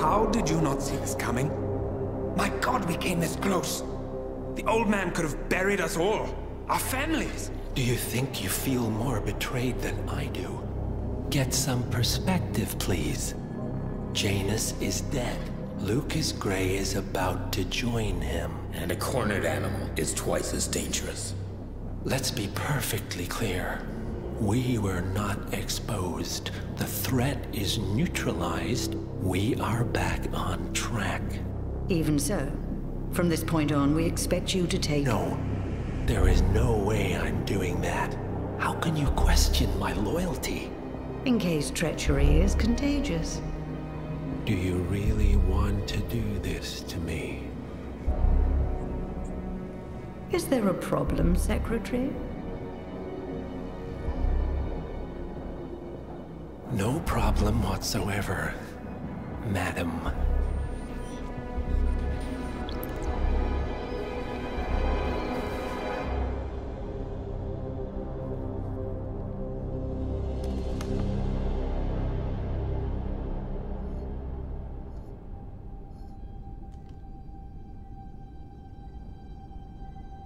How did you not see this coming? My God, we came this close. The old man could have buried us all. Our families. Do you think you feel more betrayed than I do? Get some perspective, please. Janus is dead. Lucas Gray is about to join him. And a cornered animal is twice as dangerous. Let's be perfectly clear. We were not exposed. The threat is neutralized. We are back on track. Even so, from this point on, we expect you to take... No. There is no way I'm doing that. How can you question my loyalty? In case treachery is contagious. Do you really want to do this to me? Is there a problem, Secretary? No problem whatsoever, Madam.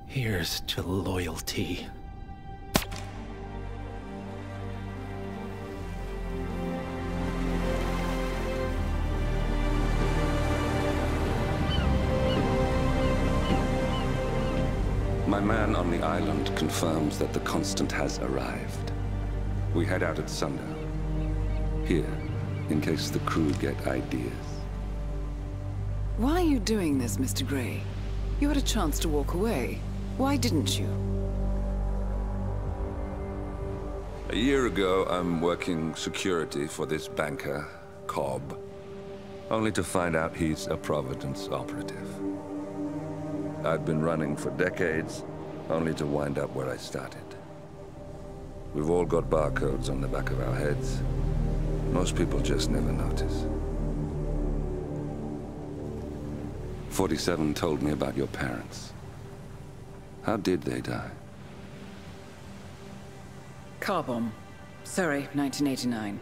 Here's to loyalty. My man on the island confirms that the Constant has arrived. We head out at sundown. Here, in case the crew get ideas. Why are you doing this, Mr. Gray? You had a chance to walk away. Why didn't you? A year ago, I'm working security for this banker, Cobb. Only to find out he's a Providence operative. I've been running for decades, only to wind up where I started. We've all got barcodes on the back of our heads. Most people just never notice. 47 told me about your parents. How did they die? Car bomb. Surrey, 1989.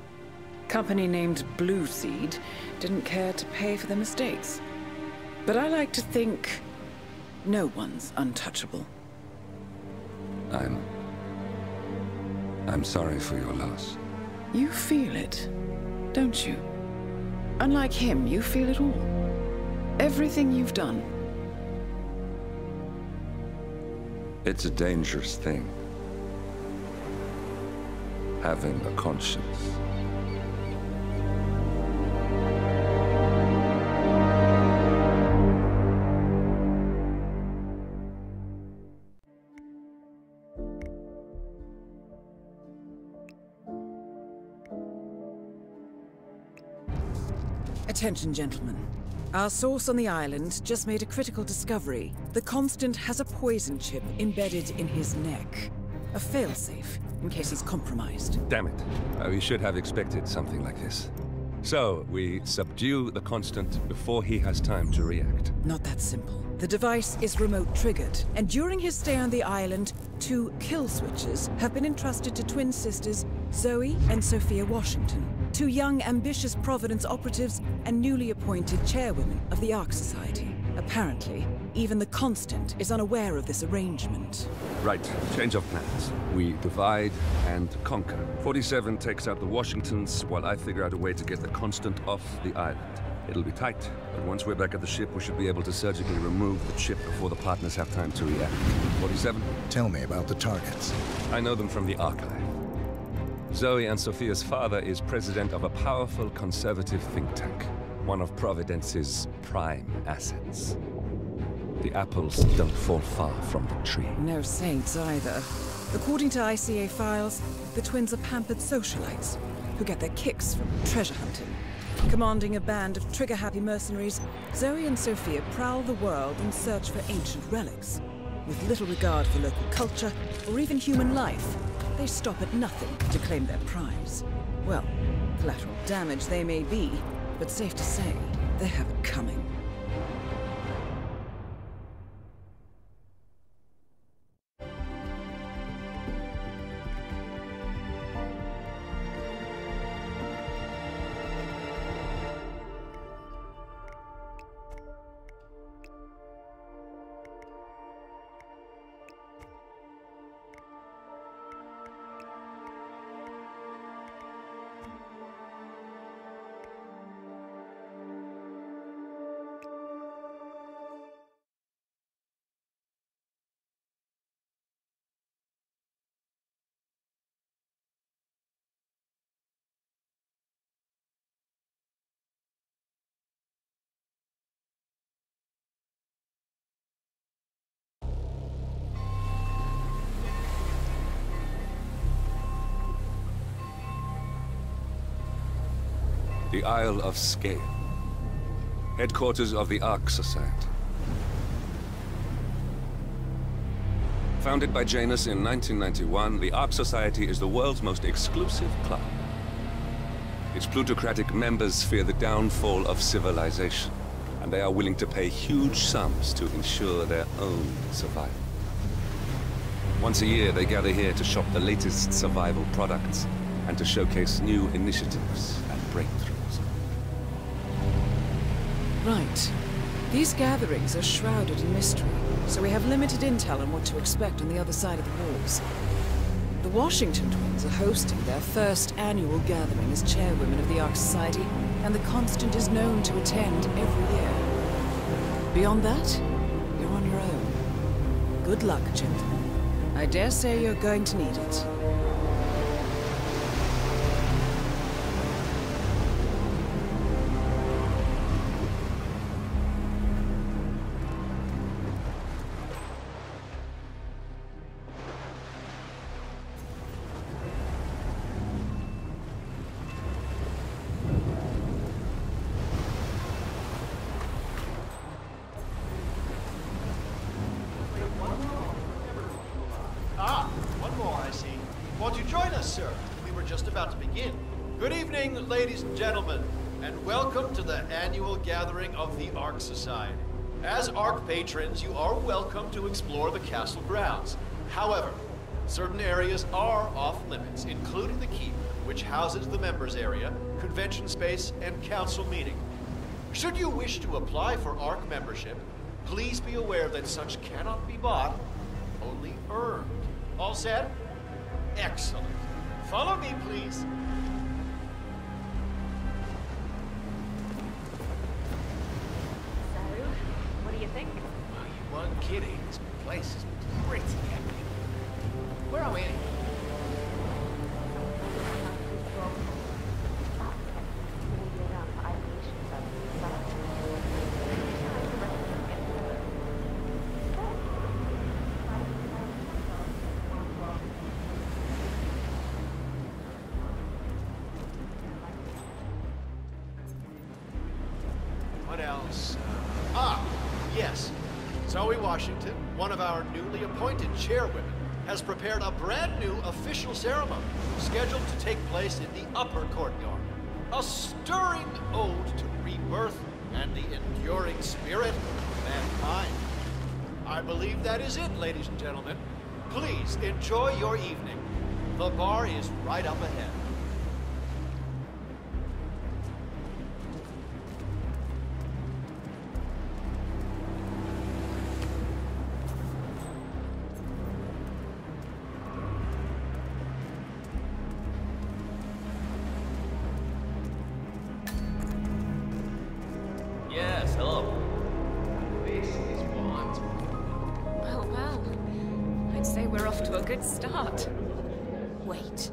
Company named Blue Seed didn't care to pay for their mistakes. But I like to think no one's untouchable. I'm sorry for your loss. You feel it, don't you? Unlike him, you feel it all. Everything you've done. It's a dangerous thing. Having a conscience. Attention, gentlemen. Our source on the island just made a critical discovery. The Constant has a poison chip embedded in his neck. A failsafe, in case he's compromised. Damn it. We should have expected something like this. So, we subdue the Constant before he has time to react. Not that simple. The device is remote-triggered, and during his stay on the island, 2 kill switches have been entrusted to twin sisters Zoe and Sophia Washington, 2 young, ambitious Providence operatives and newly appointed chairwomen of the Ark Society. Apparently, even the Constant is unaware of this arrangement. Right, change of plans. We divide and conquer. 47 takes out the Washingtons, while I figure out a way to get the Constant off the island. It'll be tight, but once we're back at the ship, we should be able to surgically remove the chip before the partners have time to react. 47? Tell me about the targets. I know them from the archive. Zoe and Sophia's father is president of a powerful conservative think tank, one of Providence's prime assets. The apples don't fall far from the tree. No saints either. According to ICA files, the twins are pampered socialites who get their kicks from treasure hunting. Commanding a band of trigger-happy mercenaries, Zoe and Sophia prowl the world in search for ancient relics. With little regard for local culture or even human life, they stop at nothing to claim their prize. Well, collateral damage they may be, but safe to say, they have it coming. The Isle of Scale, headquarters of the Ark Society. Founded by Janus in 1991, the Ark Society is the world's most exclusive club. Its plutocratic members fear the downfall of civilization, and they are willing to pay huge sums to ensure their own survival. Once a year, they gather here to shop the latest survival products and to showcase new initiatives and breakthroughs. Right. These gatherings are shrouded in mystery, so we have limited intel on what to expect on the other side of the walls. The Washington twins are hosting their first annual gathering as chairwomen of the Ark Society, and the Constant is known to attend every year. Beyond that, you're on your own. Good luck, gentlemen. I dare say you're going to need it. Won't you join us, sir? We were just about to begin. Good evening, ladies and gentlemen, and welcome to the annual gathering of the Ark Society. As Ark patrons, you are welcome to explore the castle grounds. However, certain areas are off limits, including the keep, which houses the members area, convention space, and council meeting. Should you wish to apply for Ark membership, please be aware that such cannot be bought, only earned. All set? Excellent. Follow me, please. So, what do you think? Well, you weren't kidding. This place is pretty epic. Where are we? What else? Yes. Zoe Washington, one of our newly appointed chairwomen, has prepared a brand new official ceremony scheduled to take place in the upper courtyard. A stirring ode to rebirth and the enduring spirit of mankind. I believe that is it, ladies and gentlemen. Please enjoy your evening. The bar is right up ahead. Yes, hello. This is what? Well, well. I'd say we're off to a good start. Wait.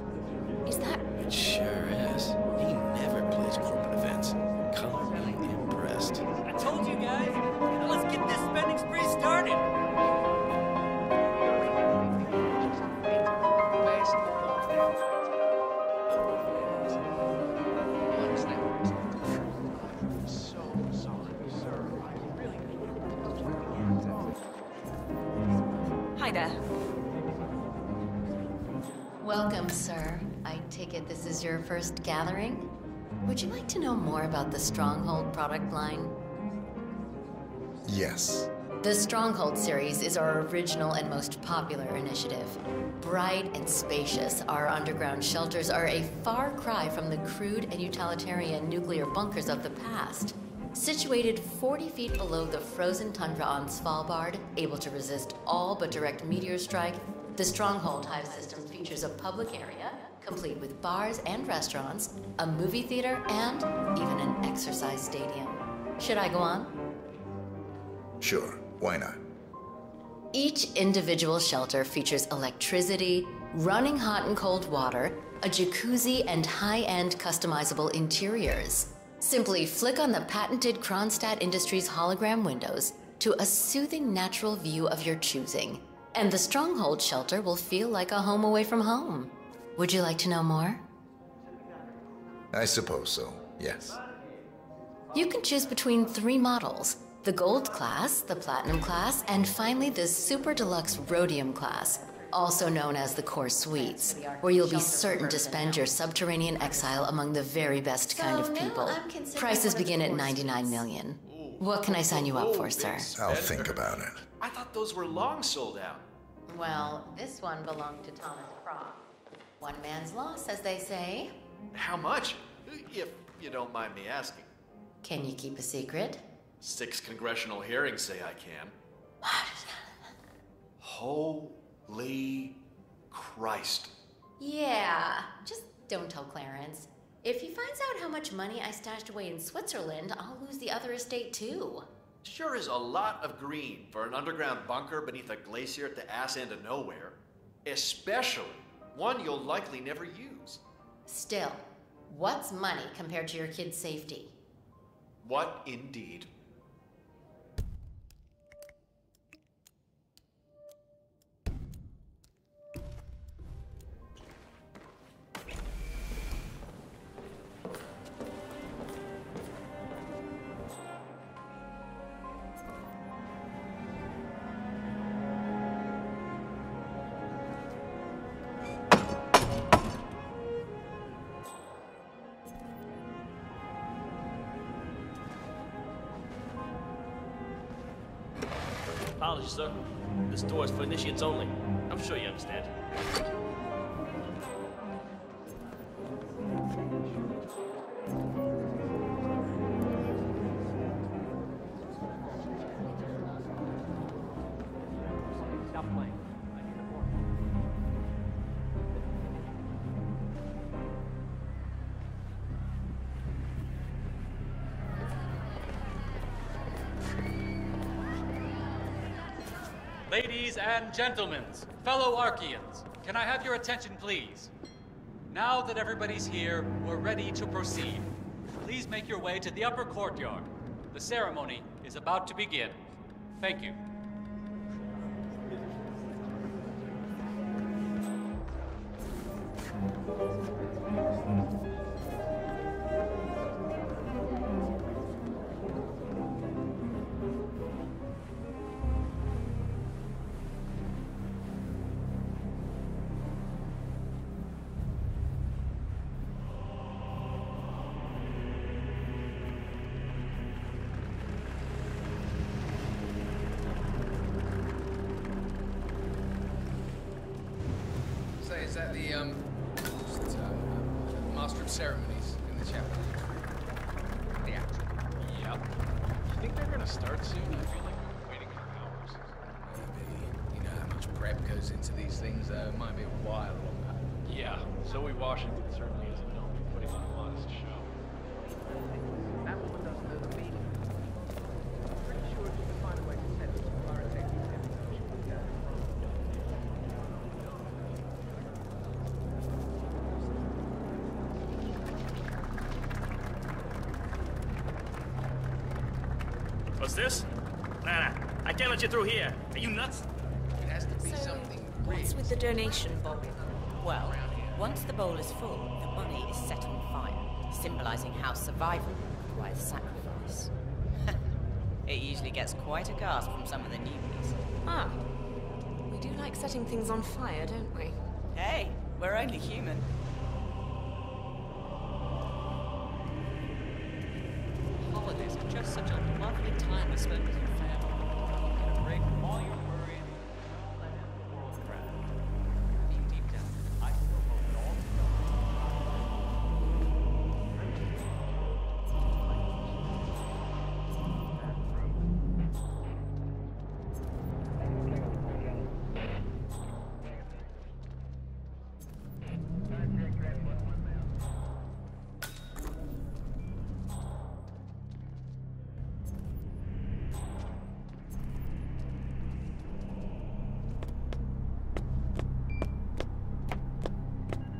Is that... It sure is. He never plays corporate events. Color me impressed. I told you guys. Now let's get this spending spree started. Hi there. Welcome, sir. I take it this is your first gathering? Would you like to know more about the Stronghold product line? Yes. The Stronghold series is our original and most popular initiative. Bright and spacious, our underground shelters are a far cry from the crude and utilitarian nuclear bunkers of the past. Situated 40 feet below the frozen tundra on Svalbard, able to resist all but direct meteor strike, the Stronghold hive system features a public area, complete with bars and restaurants, a movie theater, and even an exercise stadium. Should I go on? Sure, why not? Each individual shelter features electricity, running hot and cold water, a jacuzzi, and high-end customizable interiors. Simply flick on the patented Kronstadt Industries hologram windows to a soothing natural view of your choosing, and the Stronghold shelter will feel like a home away from home. Would you like to know more? I suppose so. Yes. You can choose between 3 models. The Gold class, the Platinum class, and finally the Super Deluxe Rhodium class, also known as the Core Suites, where you'll be certain to spend your subterranean exile among the very best kind of people. Prices begin at $99 million. What can I sign you up for, sir? I'll think about it. I thought those were long sold out. Well, this one belonged to Thomas Croft. One man's loss, as they say. How much? If you don't mind me asking. Can you keep a secret? 6 congressional hearings say I can. Holy Christ. Yeah, just don't tell Clarence. If he finds out how much money I stashed away in Switzerland, I'll lose the other estate too. Sure is a lot of green for an underground bunker beneath a glacier at the ass end of nowhere. Especially one you'll likely never use. Still, what's money compared to your kid's safety? What indeed? Apologies, sir. This door is for initiates only. I'm sure you understand. Stop playing. I need the board. Ladies and gentlemen, fellow Archeans, can I have your attention, please? Now that everybody's here, we're ready to proceed. Please make your way to the upper courtyard. The ceremony is about to begin. Thank you. Is that the, Master of Ceremonies in the chapel? Yeah. Yep. You think they're gonna start soon? I feel like we've been waiting for hours. Maybe. You know how much prep goes into these things? It might be a while longer. Yeah. Zoe Washington certainly isn't known for putting on a modest show. That woman doesn't know the meaning. I'm pretty sure if you can find a way to set it to pyrotechnic, she would go. What's this? Nah, I can't let you through here. Are you nuts? It has to be something What's with the donation bowl? Well, once the bowl is full, the money is set on fire, symbolizing how survival requires sacrifice. It usually gets quite a gasp from some of the newbies. Ah. We do like setting things on fire, don't we? Hey, we're only human. Holidays are just such a lovely time to spend with your family. Get a break from all your worry and let in the world crowd. I mean, deep down, I still hope it all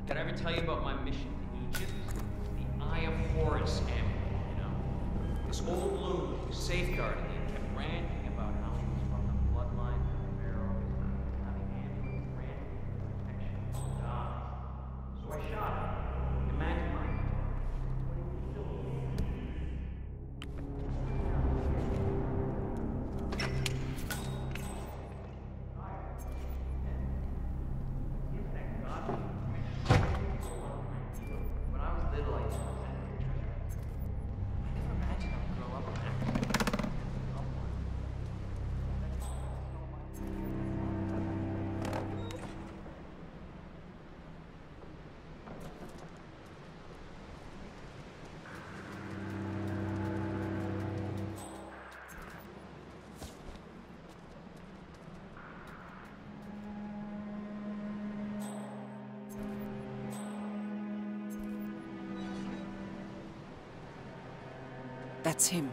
Did I ever tell you about my mission to Egypt? The Eye of Horus amulet, you know? This old loon who safeguarded it kept ranting about how he was from the bloodline of the pharaoh, how the amulet granted protection from God. So I shot him, demanded my That's him.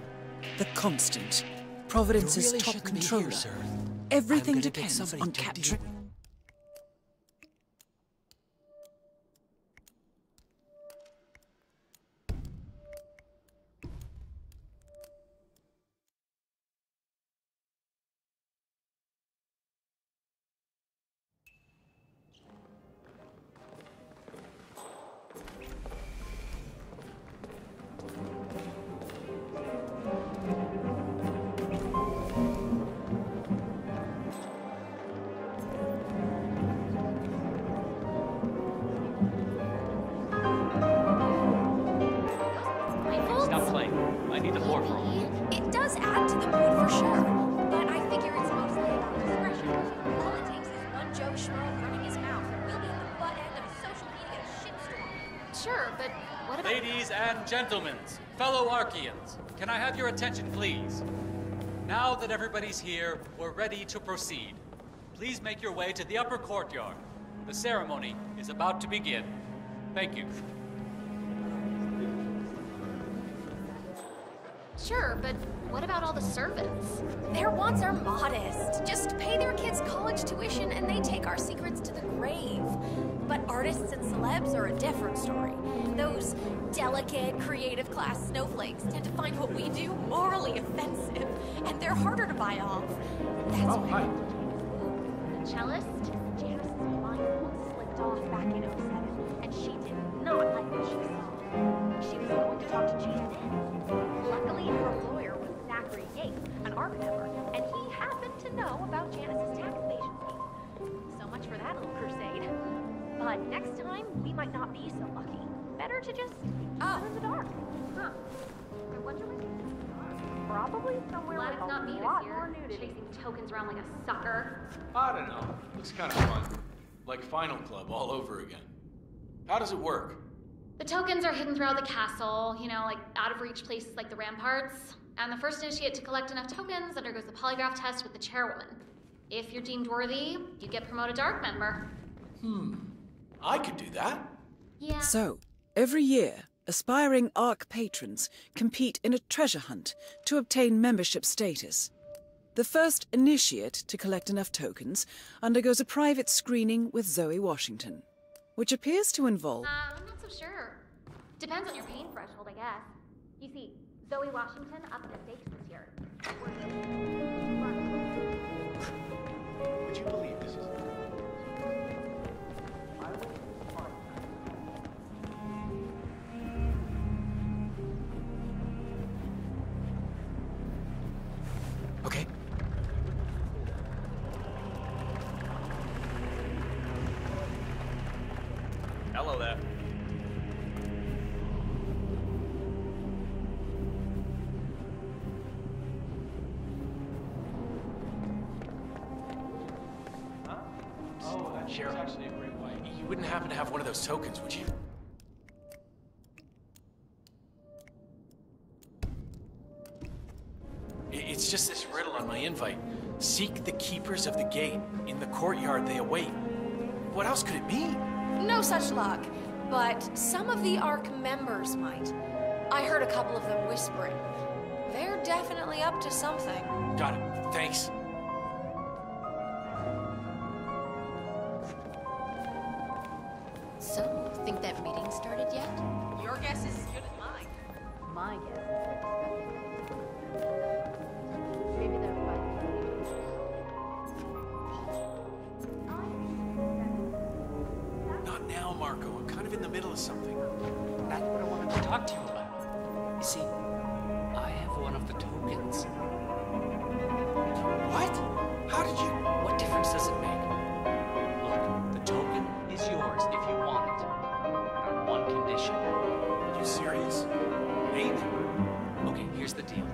The Constant. Providence's really top shouldn't be controller. here, sir. Everything I'm gonna get depends somebody on to deal capturing... with- Stop playing. I need the floor for a moment. It does add to the mood for sure, but I figure it's mostly about discretion. All it takes is one Joe Schmo running his mouth, and we'll be at the butt end of a social media shitstorm. Sure, but what about... Ladies and gentlemen, fellow Archeans, can I have your attention, please? Now that everybody's here, we're ready to proceed. Please make your way to the upper courtyard. The ceremony is about to begin. Thank you. Sure, but what about all the servants? Their wants are modest. Just pay their kids college tuition and they take our secrets to the grave. But artists and celebs are a different story. Those delicate, creative class snowflakes tend to find what we do morally offensive, and they're harder to buy off. That's why... The cellist? Janice's blindfold slipped off back in 07, and she did not like what she saw. She was going to talk to GNN. Luckily, her lawyer was Zachary Yates, an ARC member, and he happened to know about Janice's tax evasion scheme. So much for that little crusade. But next time, we might not be so lucky. Better to just keep in the dark. Huh. I wonder where probably somewhere with a lot more nudity. Chasing tokens around like a sucker. I don't know. Looks kind of fun. Like Final Club all over again. How does it work? The tokens are hidden throughout the castle, you know, like out-of-reach places like the ramparts. And the first initiate to collect enough tokens undergoes the polygraph test with the chairwoman. If you're deemed worthy, you get promoted to ARC member. I could do that. Yeah. So, every year, aspiring ARC patrons compete in a treasure hunt to obtain membership status. The first initiate to collect enough tokens undergoes a private screening with Zoe Washington, which appears to involve... I'm not so sure. Depends on your pain threshold, I guess. You see, Zoe Washington upped the stakes this year. Would you believe this is... Okay. Hello there. Sheriff, actually a great way. You wouldn't happen to have one of those tokens, would you? It's just this riddle on my invite. Seek the keepers of the gate. In the courtyard they await. What else could it mean? No such luck, but some of the ARC members might. I heard a couple of them whispering. They're definitely up to something. Got it. Thanks. So, think that meeting started yet? Your guess is as good as mine. My guess is they're discussing. Maybe they're Not now, Marco. I'm kind of in the middle of something. That's what I wanted to talk to you about. You see, I have one of the tokens. What? How did you... What difference does it make? Look, the token is yours if you want it. On one condition. Are you serious? Name it. Okay, here's the deal.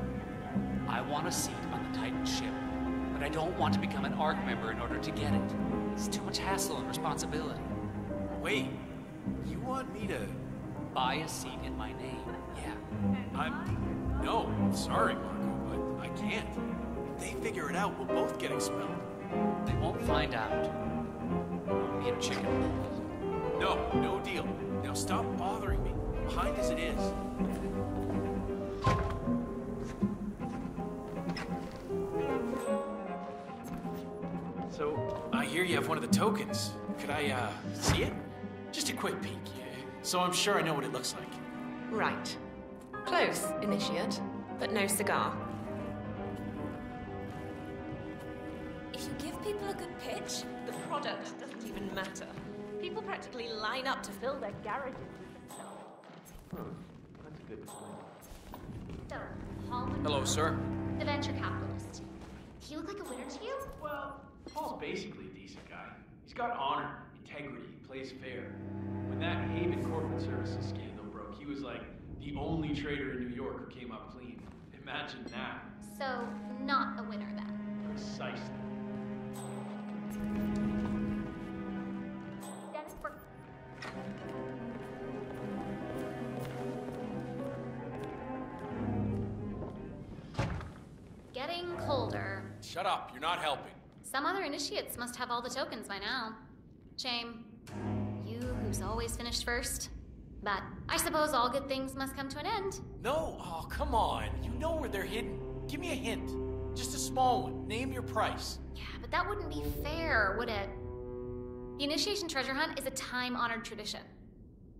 I want a seat on the Titan ship, but I don't want to become an ARC member in order to get it. It's too much hassle and responsibility. Wait, you want me to... Buy a seat in my name, yeah. No, sorry, Marco, but I can't. If they figure it out, we'll both get expelled. They won't find out. Be a chicken. No deal. Now stop bothering me. Behind as it is. hear you have one of the tokens. Could I, see it? Just a quick peek, so I'm sure I know what it looks like. Right. Close, Initiate, but no cigar. If you give people a good pitch, The product doesn't even matter. People practically line up to fill their garages with the stuff. That's a good point. So, Paul Hello, sir. the venture capitalist. He look like a winner to you? Well, Paul's basically a decent guy. He's got honor, integrity, plays fair. When that Haven corporate services scandal broke, he was like the only trader in New York who came up clean. Imagine that. So, not a winner then. Precisely. Dennis Burke. Getting colder. Shut up, you're not helping. Some other initiates must have all the tokens by now. Shame. You who's always finished first. But I suppose all good things must come to an end. No, oh, come on. You know where they're hidden. Give me a hint. Just a small one. Name your price. Yeah, but that wouldn't be fair, would it? The initiation treasure hunt is a time-honored tradition.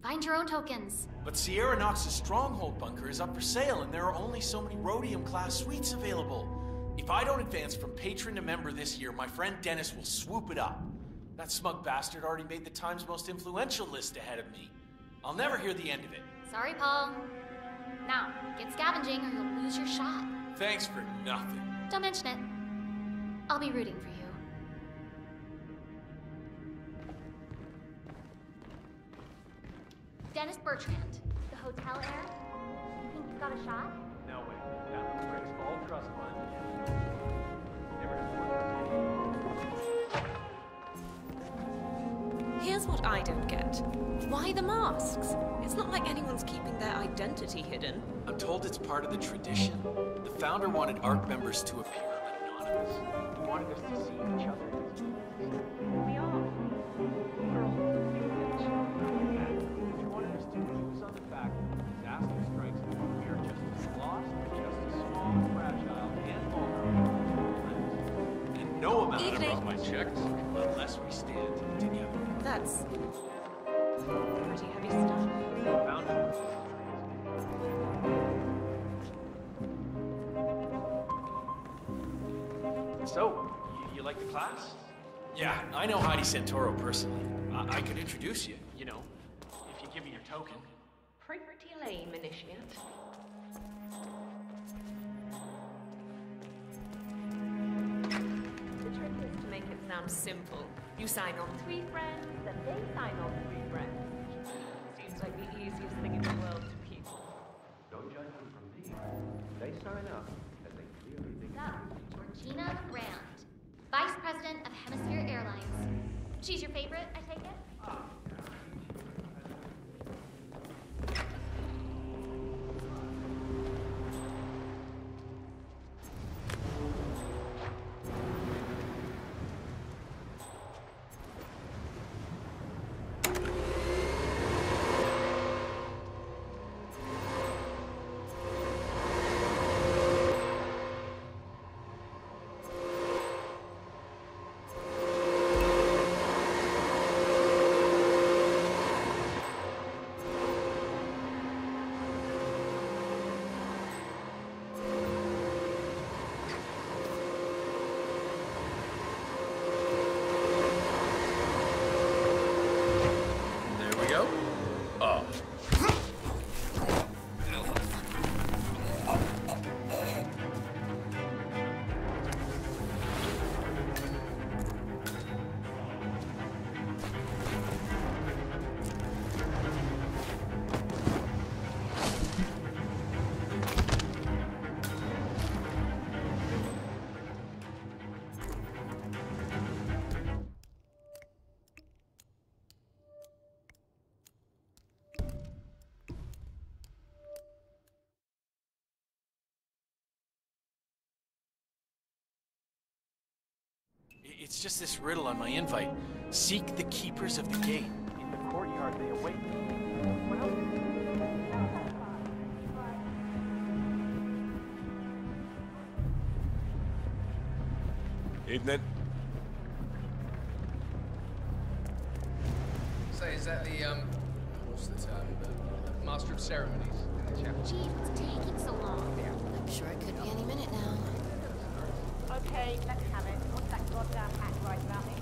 Find your own tokens. But Sierra Knox's stronghold bunker is up for sale, and there are only so many rhodium-class suites available. If I don't advance from patron to member this year, my friend Dennis will swoop it up. That smug bastard already made the Times most influential list ahead of me. I'll never hear the end of it. Sorry, Paul. Now, get scavenging or you'll lose your shot. Thanks for nothing. Don't mention it. I'll be rooting for you. Dennis Bertrand, the hotel heir. You think he's got a shot? No way. That one breaks all trust funds. Never Here's what I don't get. Why the masks? It's not like anyone's keeping their identity hidden. I'm told it's part of the tradition. The founder wanted ARC members to appear anonymous. He wanted us to see each other. We are. He wanted us to focus on the fact that disaster strikes and we are just as lost, just as small, fragile, and vulnerable. And no amount Evening. of my checks unless we stand together. That's pretty heavy stuff. Found it. So, you like the class? Yeah, I know Heidi Santoro personally. I could introduce you, you know, if you give me your token. Pretty lame, Initiate. The trick is to make it sound simple. You sign on 3 friends, then they sign on 3 friends. Seems like the easiest thing in the world to people. Don't judge them from me. They sign up, and they clearly think... So, Georgina Grant, Vice President of Hemisphere Airlines. She's your favorite, I take it? It's just this riddle on my invite. Seek the keepers of the gate. In the courtyard, they await me. What else? Evening. Is that the, what's the term? The Master of Ceremonies in the chapel? Gee, what's taking so long? I'm sure it could be any minute now. Okay, let's have it. What's that goddamn hat right about me?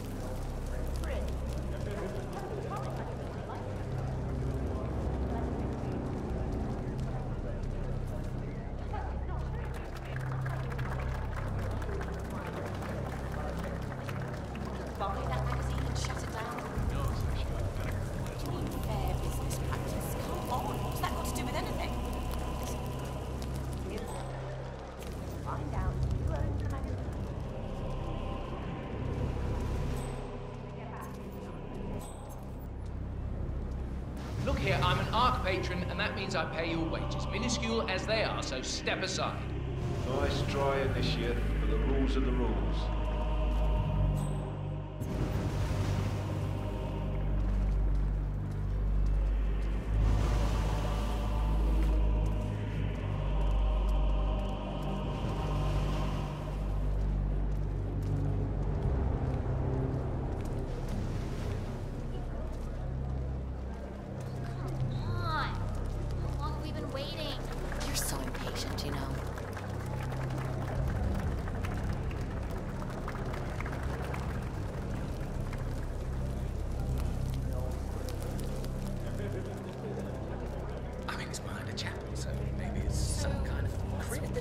Buy that magazine and shut it down. You mean fair business practice? Come on, what's that got to do with anything? Find out who owns the magazine. Look here, I'm an ARC patron, and that means I pay your wages, minuscule as they are, so step aside. Nice try, Initiate, but the rules are the rules.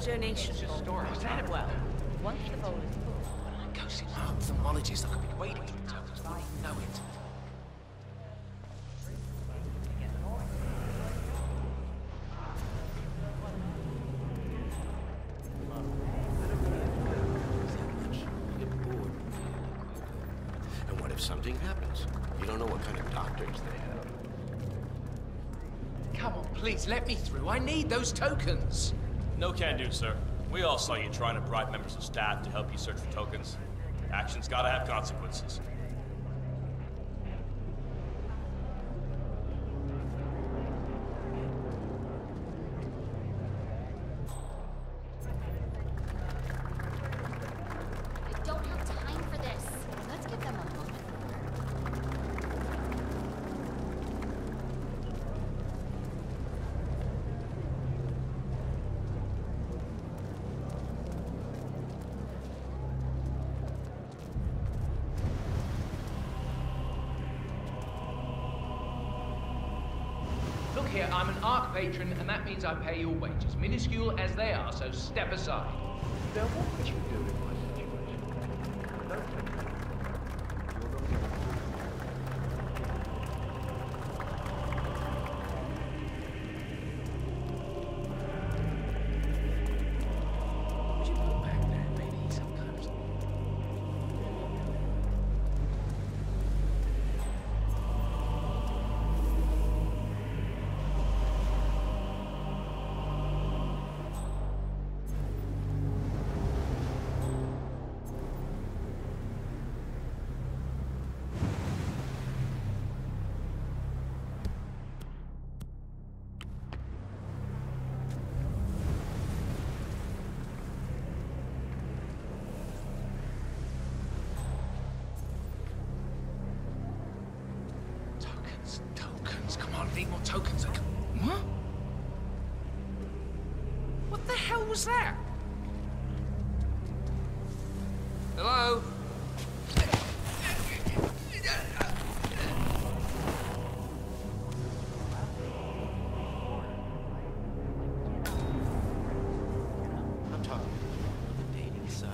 Donation store. Well, once the bowl is full. Go see my ophthalmologist. I could be waiting for the tokens. I know it. And what if something happens? You don't know what kind of doctors they have. Come on, please, let me through. I need those tokens. No can do, sir. We all saw you trying to bribe members of staff to help you search for tokens. Action's gotta have consequences. I don't have time for this. Let's give them a moment. Look here, I'm an ARC patron, and that means I pay your wages, minuscule as they are, so step aside. Now, what would you do in my situation? Don't think that. Would you put back there? Maybe some kind of... Tokens, come on, need more tokens. What? What the hell was that? Hello? I'm talking on the dating side.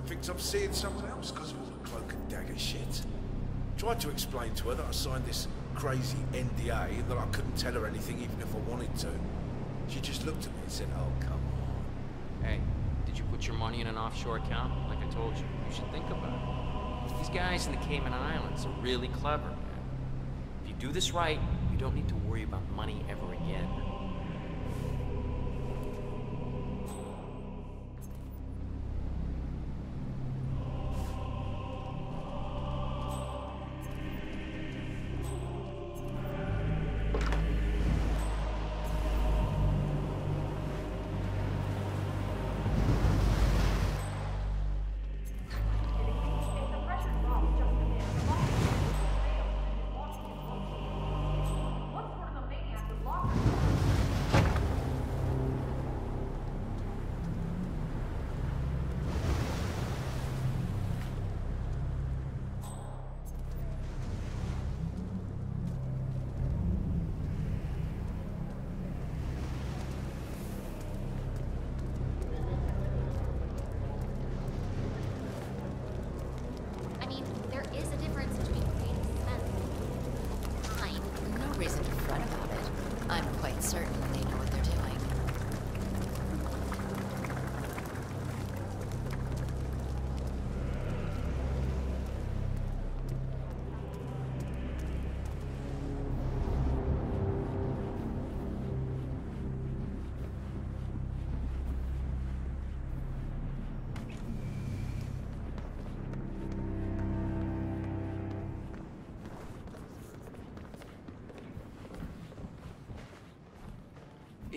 thinks I'm seeing someone else because of all the cloak and dagger shit. Tried to explain to her that I signed this crazy NDA and that I couldn't tell her anything even if I wanted to. She just looked at me and said, oh, come on. Hey, did you put your money in an offshore account? Like I told you, you should think about it. These guys in the Cayman Islands are really clever, man. If you do this right, you don't need to worry about money ever again.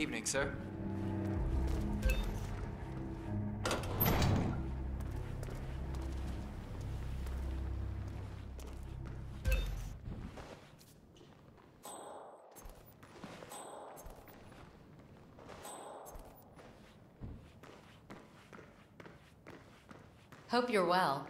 Evening, sir. Hope you're well.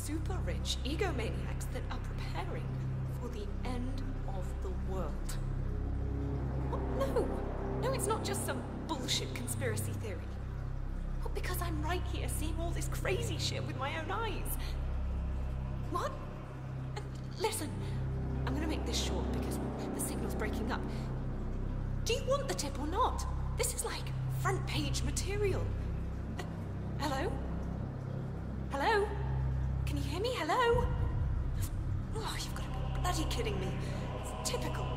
super rich egomaniacs that are preparing for the end of the world. What? No! No, it's not just some bullshit conspiracy theory. Well, because I'm right here seeing all this crazy shit with my own eyes. What? Listen, I'm gonna make this short because the signal's breaking up. Do you want the tip or not? This is like front page material. Hello? Hello? Can you hear me? Hello? Oh, you've got to be bloody kidding me. It's typical.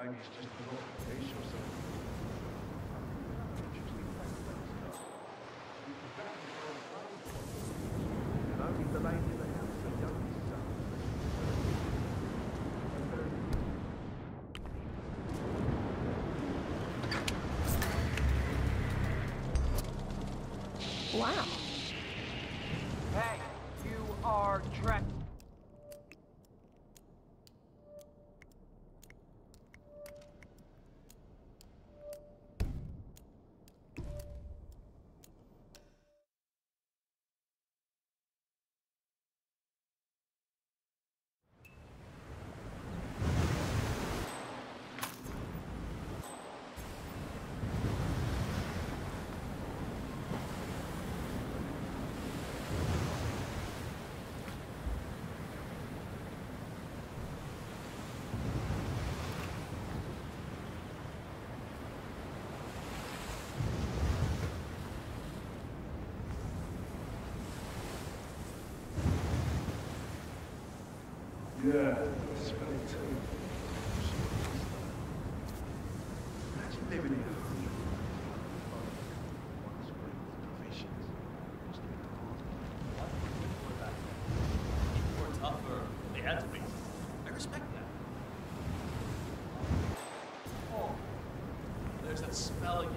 Maybe it's just a little fish or something. And only the lady in the house, the youngest son. Wow. Hey, you are trapped. Yeah, I smell it too. Imagine living in a home. People were tougher. They had to be. I respect that. Oh, there's that smell again.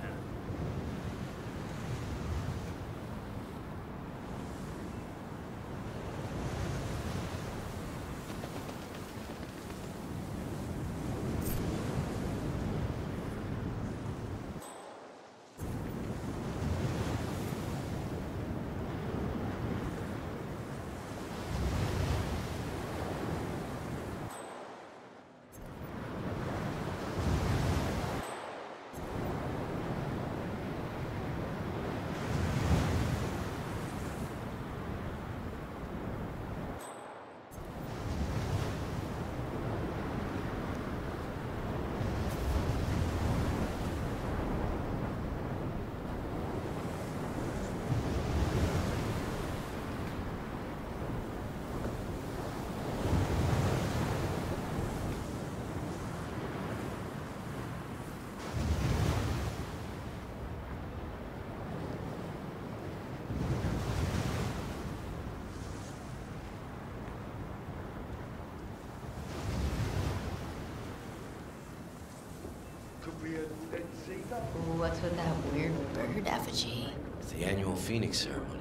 What's with that weird bird effigy? It's the annual Phoenix ceremony.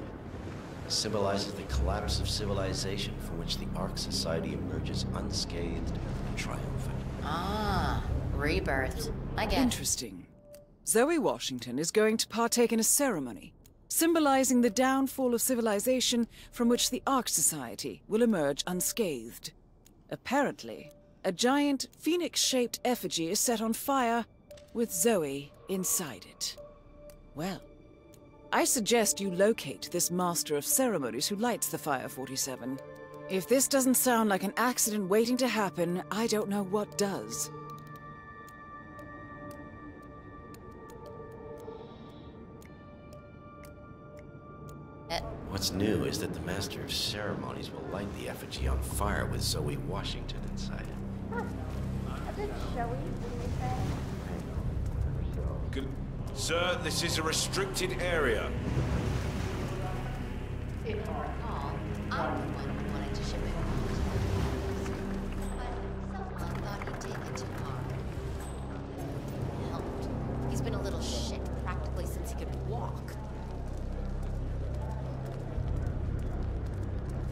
It symbolizes the collapse of civilization from which the Ark Society emerges unscathed and triumphant. Ah, rebirth. I get it. Interesting. Zoe Washington is going to partake in a ceremony, symbolizing the downfall of civilization from which the Ark Society will emerge unscathed. Apparently, a giant phoenix-shaped effigy is set on fire, with Zoe inside it. Well, I suggest you locate this master of ceremonies who lights the fire, 47. If this doesn't sound like an accident waiting to happen, I don't know what does. What's new is that the Master of Ceremonies will light the effigy on fire with Zoe Washington inside it. A bit showy, would you say? Good. Sir, this is a restricted area. If I recall, I'm the one who wanted to ship it but someone thought he'd taken too hard. Helped. He's been a little shit practically since he could walk.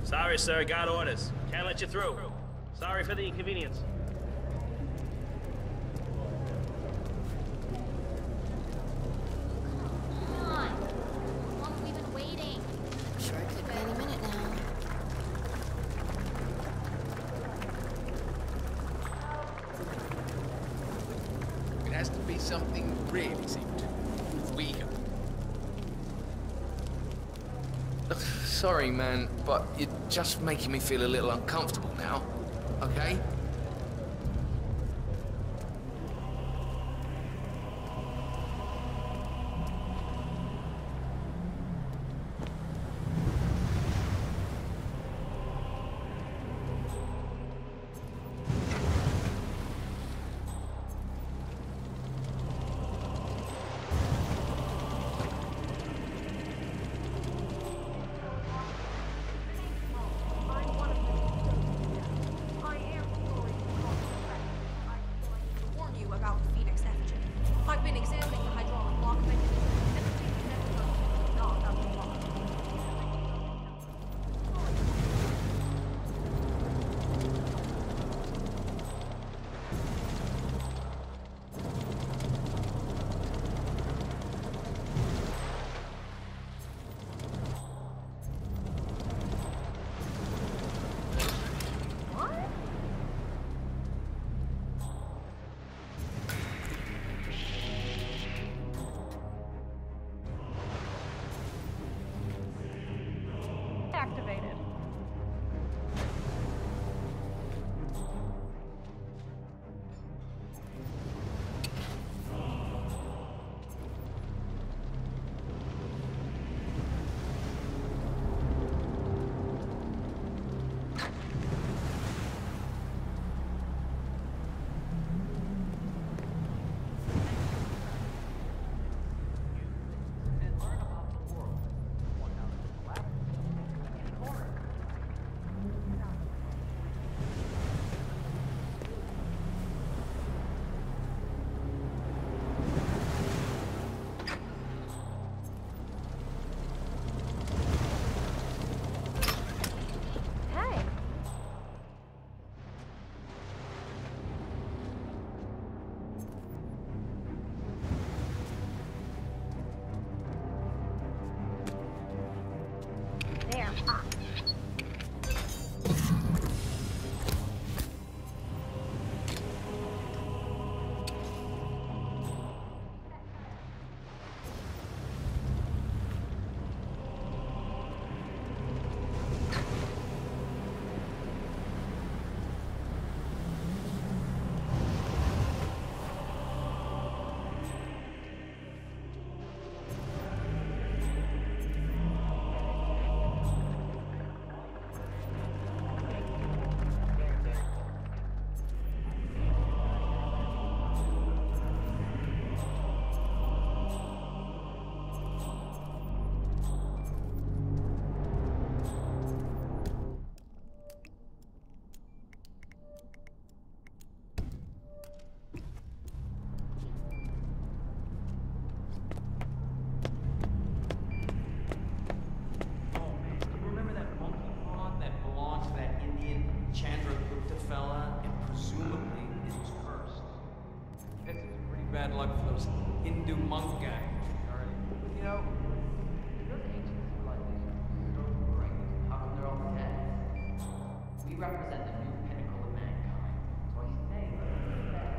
Sorry, sir. Got orders. Can't let you through. Sorry for the inconvenience. Come on. How long have we been waiting? I'm sure it could be any minute now. It has to be something really secret. We can. Sorry, man, but you're just making me feel a little uncomfortable now, okay? monk gang. You know, those ancient civilizations are so great. How come they're all dead? We represent the new pinnacle of mankind, so I say let's respect.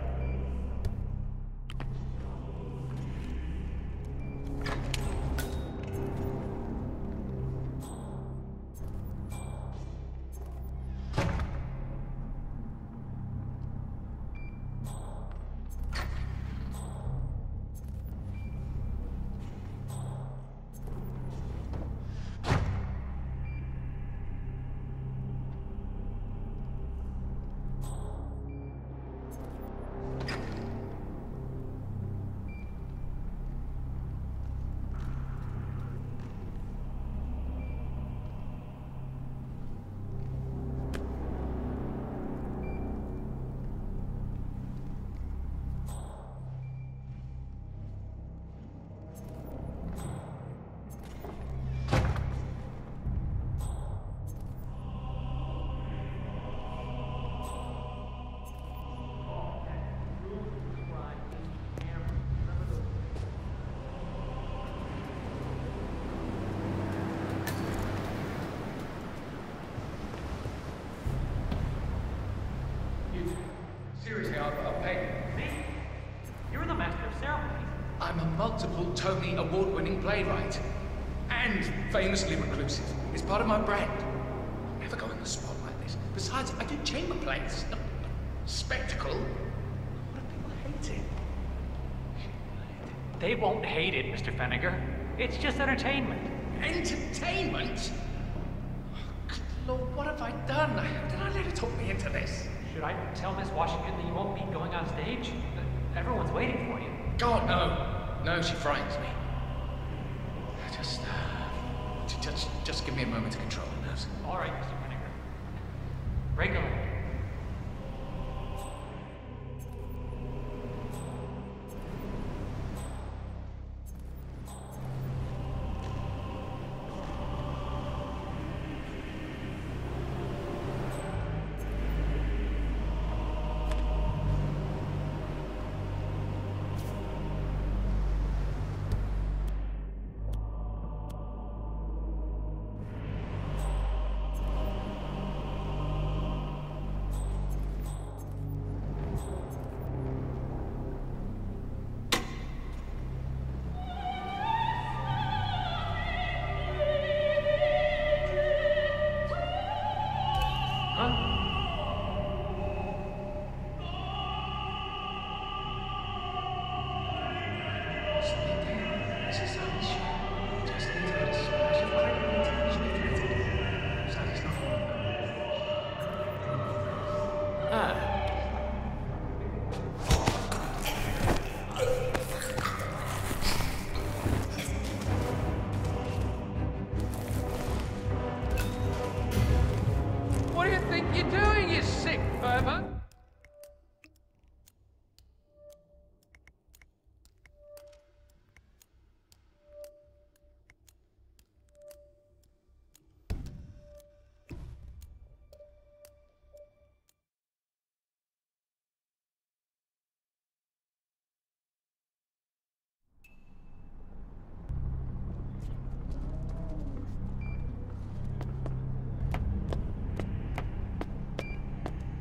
Seriously, I'll pay. Me? You're the master of ceremonies. I'm a multiple Tony award-winning playwright. And famously reclusive. It's part of my brand. I never go in the spot like this. Besides, I do chamber plays. Spectacle. What if people hate it? They won't hate it, Mr. Feniger. It's just entertainment. Entertainment? Oh, good Lord, what have I done? How did I let her talk me into this? Should I tell Miss Washington that you won't be going on stage? Everyone's waiting for you. God, no. No, she frightens me. Just give me a moment to control the nerves. All right, Mr. Feniger. Break a leg. What do you think you're doing, you sick pervert?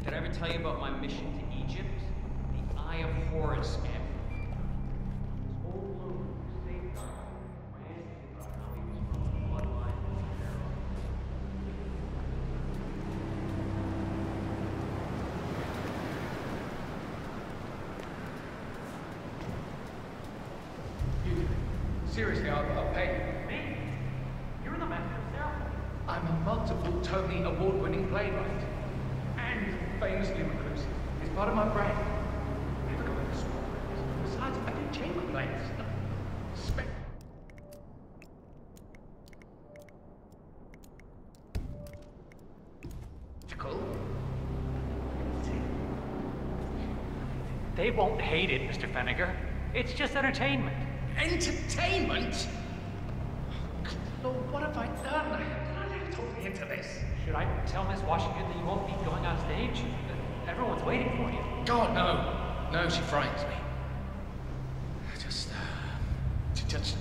Did I ever tell you about my mission to Egypt? The Eye of Horus Emperor. This old loon who safeguarded ranting about how he was from the bloodline of Pharaoh. You do it. Seriously, I'll pay. Me? You're the master of ceremonies. I'm a multiple Tony award-winning playwright. And famously reclusive. It's part of my brand. I never go in the spot like this. Besides, I do chamber plays. Spectacle? They won't hate it, Mr. Feniger. It's just entertainment. Entertainment? Good Lord, what have I done? How did I let her talk me into this? Should I tell Miss Washington that you won't be going on stage? Everyone's waiting for you. God, no. No, she frightens me.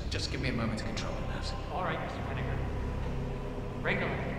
Just give me a moment to control the nerves. All right, Mr. Vinegar. Regular.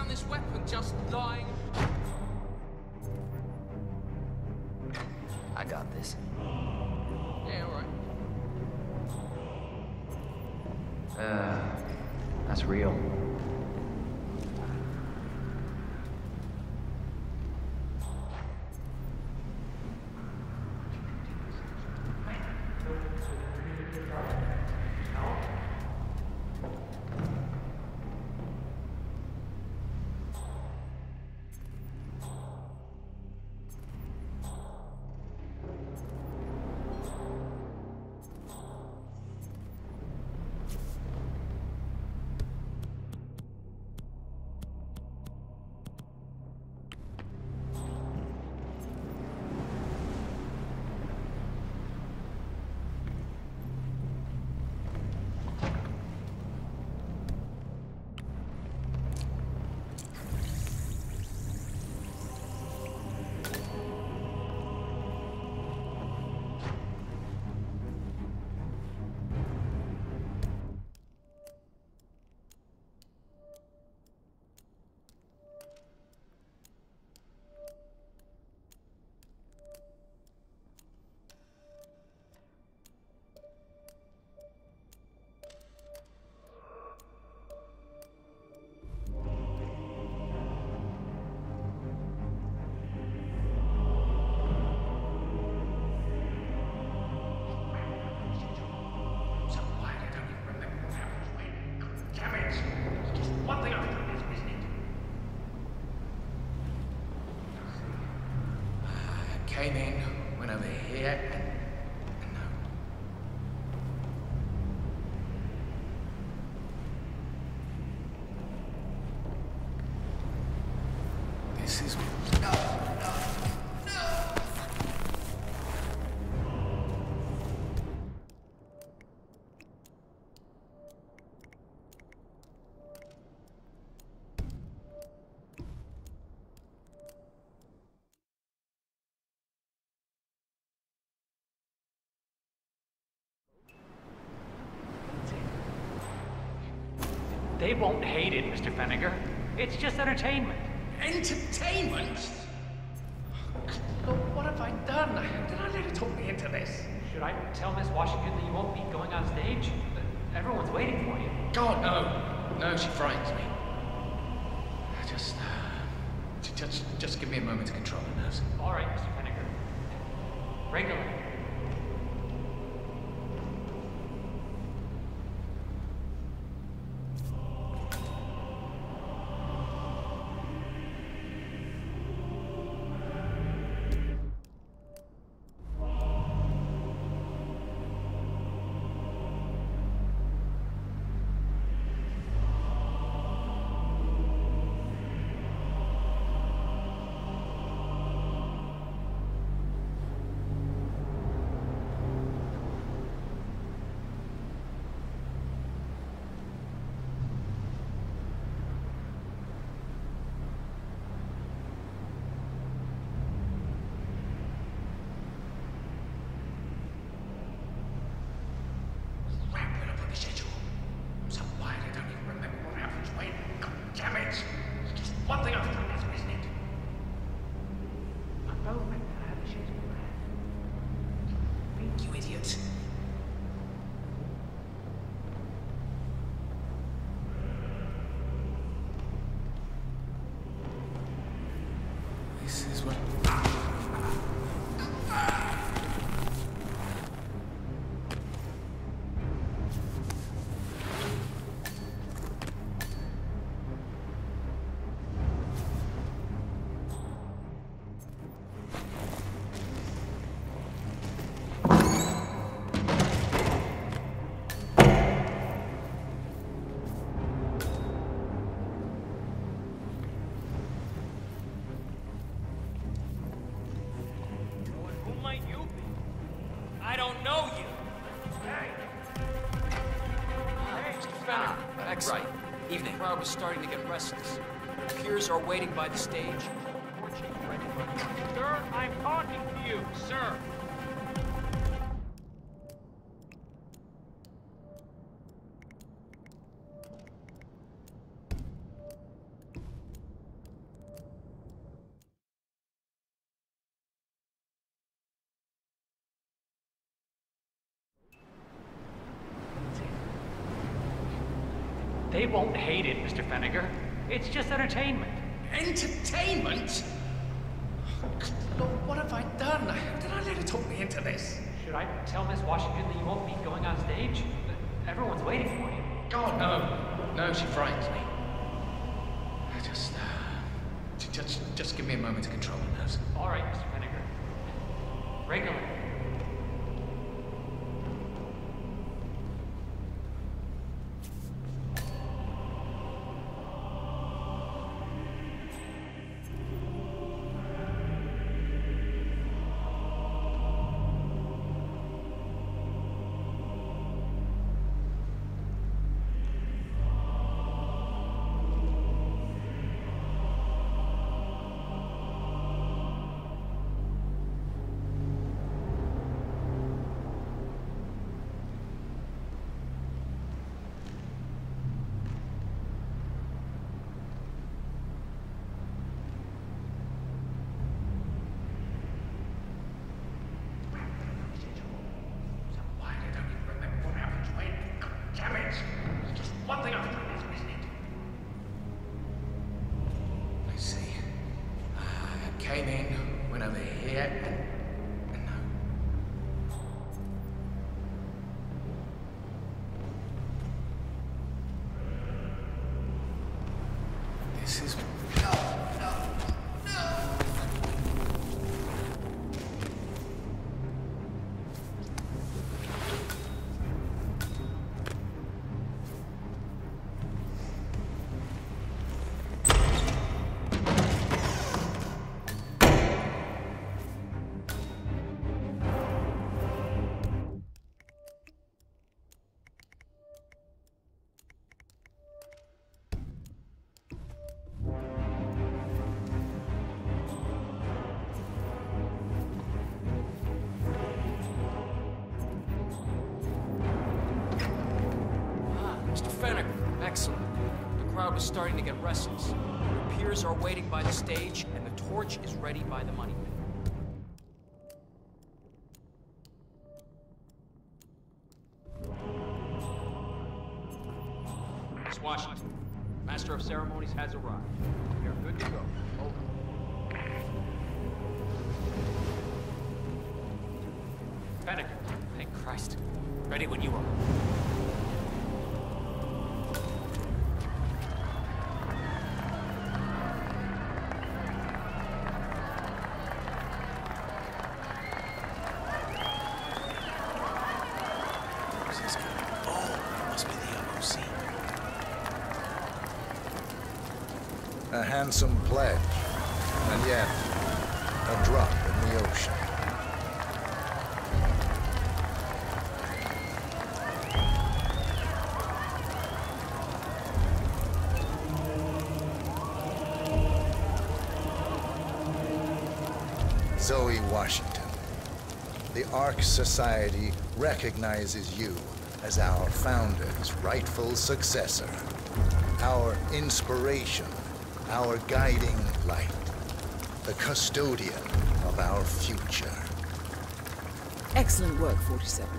This weapon just lying. I got this. Yeah, all right. That's real. Came in, went over here, and no. This is... No! They won't hate it, Mr. Feniger. It's just entertainment. Entertainment? Look, what have I done? Did I let her talk me into this? Should I tell Miss Washington that you won't be going on stage? Everyone's waiting for you. God, no. No, she frightens me. Just give me a moment to control the nerves. All right, Mr. Feniger. Regular. This is what... Right. Evening. The crowd was starting to get restless. Peers are waiting by the stage. Sir, I'm talking to you, sir. They won't hate it, Mr. Feniger. It's just entertainment. Entertainment? Lord, what have I done? How did I let her talk me into this? Should I tell Miss Washington that you won't be going on stage? Everyone's waiting for you. God, no. No, she frightens me. Just give me a moment to control my nerves. All right, Mr. Feniger. Regular. Came in, went over here, and no. This is... Excellent. The crowd was starting to get restless. Your peers are waiting by the stage, and the torch is ready by the money pit. Miss Washington, Master of Ceremonies has arrived. We are good to go. Over. Feniger, thank Christ. Ready when you are. A handsome pledge, and yet a drop in the ocean. Zoe Washington, the Ark Society recognizes you as our founder's rightful successor, our inspiration, our guiding light, the custodian of our future. Excellent work, 47.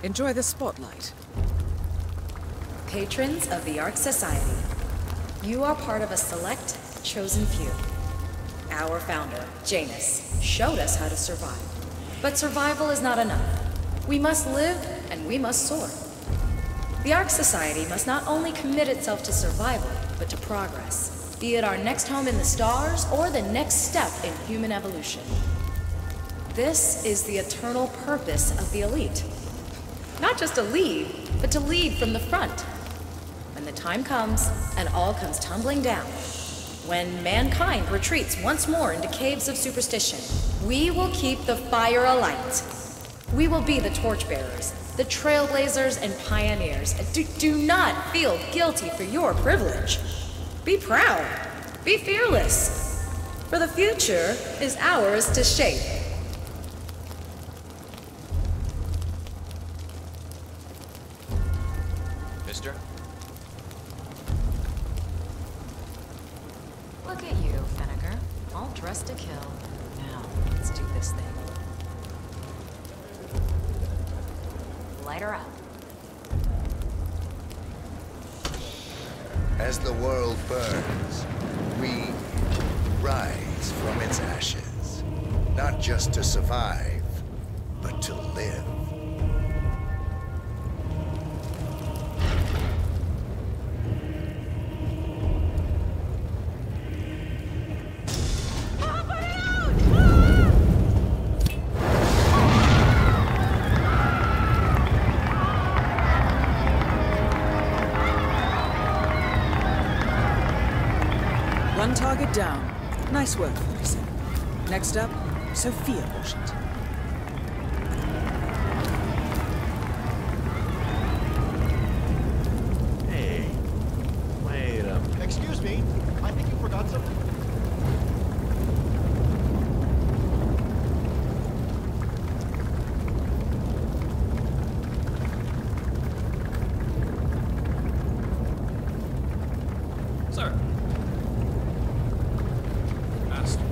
Enjoy the spotlight. Patrons of the Ark Society, you are part of a select, chosen few. Our founder, Janus, showed us how to survive. But survival is not enough. We must live and we must soar. The Ark Society must not only commit itself to survival, but to progress, be it our next home in the stars or the next step in human evolution. This is the eternal purpose of the elite. Not just to lead, but to lead from the front. When the time comes and all comes tumbling down, when mankind retreats once more into caves of superstition, we will keep the fire alight. We will be the torchbearers, the trailblazers and pioneers. Do not feel guilty for your privilege. Be proud. Be fearless. For the future is ours to shape. Mister? Look at you, Fenneker. All dressed to kill. Now, let's do this thing. Light her up. As the world burns, we rise from its ashes. Not just to survive, but to live. One target down. Nice work, 47. Next up, Sophia Washington. Hey, wait a minute. Excuse me, I think you forgot something. Sir. Master.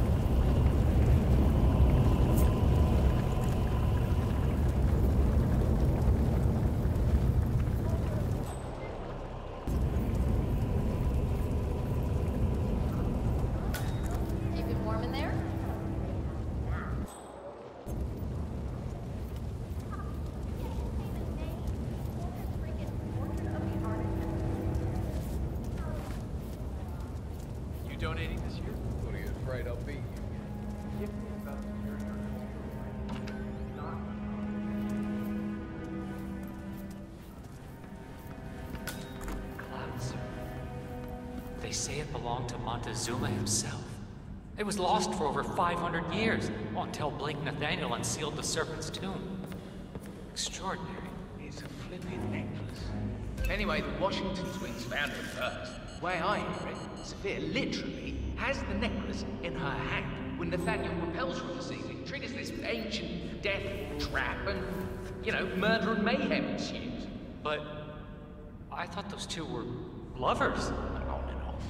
Keep it warm in there? You donating this year? What are you afraid I'll beat you? Clouds. They say it belonged to Montezuma himself. It was lost for over 500 years, until Blake Nathaniel unsealed the Serpent's tomb. Extraordinary. It's a flipping necklace. Anyway, the Washington twins found it first. Way I hear it, Sophia literally has the necklace in her hand when Nathaniel repels from the ceiling, triggers this ancient death trap, and, you know, murder and mayhem ensues. But I thought those two were lovers. On and off.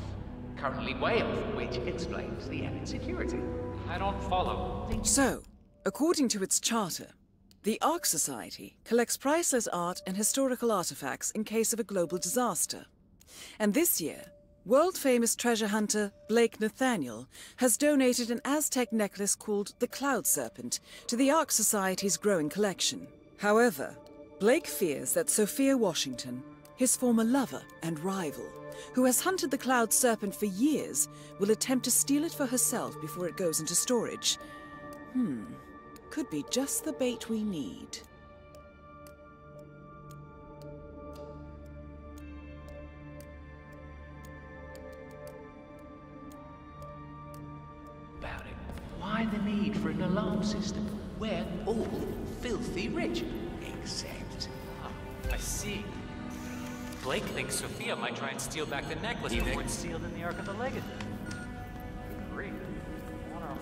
Currently way off, which explains the added security. I don't follow. So, according to its charter, the Ark Society collects priceless art and historical artifacts in case of a global disaster. And this year, world-famous treasure hunter Blake Nathaniel has donated an Aztec necklace called the Cloud Serpent to the Ark Society's growing collection. However, Blake fears that Sophia Washington, his former lover and rival, who has hunted the Cloud Serpent for years, will attempt to steal it for herself before it goes into storage. Could be just the bait we need. About it. Why the need for an alarm system? We're all filthy rich. Except... I see. Blake thinks Sophia might try and steal back the necklace before it's sealed in the Ark of the Legacy. Good grief. What are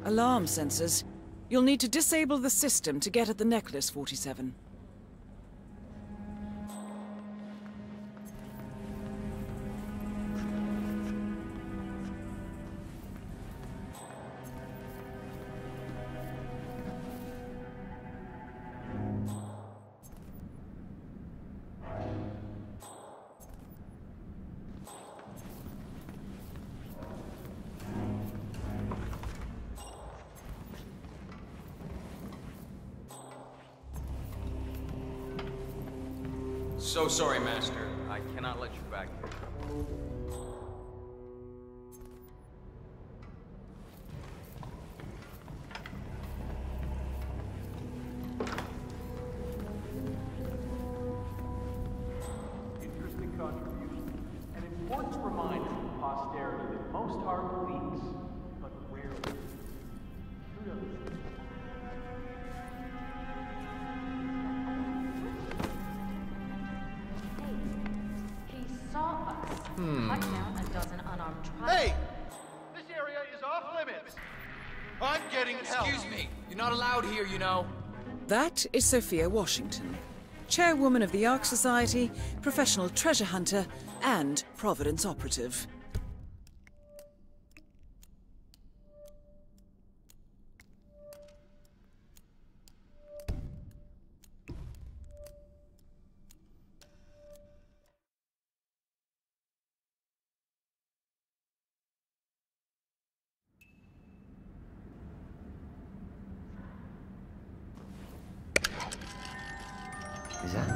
Alarm sensors. You'll need to disable the system to get at the necklace, 47. So sorry, Master. I cannot let you back here. Interesting contribution. An important reminder to posterity that most art leaks, but rarely. Kudos. He saw us. Cut down a dozen unarmed tribes. Hey! This area is off limits. I'm getting help. Excuse me. You're not allowed here, you know. That is Sophia Washington, chairwoman of the Ark Society, professional treasure hunter, and Providence operative. Is that? I've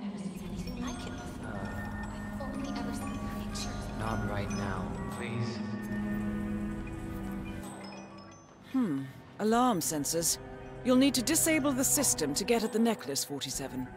never seen anything like it before. I've only ever seen pictures. Not right now, please. Alarm sensors. You'll need to disable the system to get at the necklace, 47.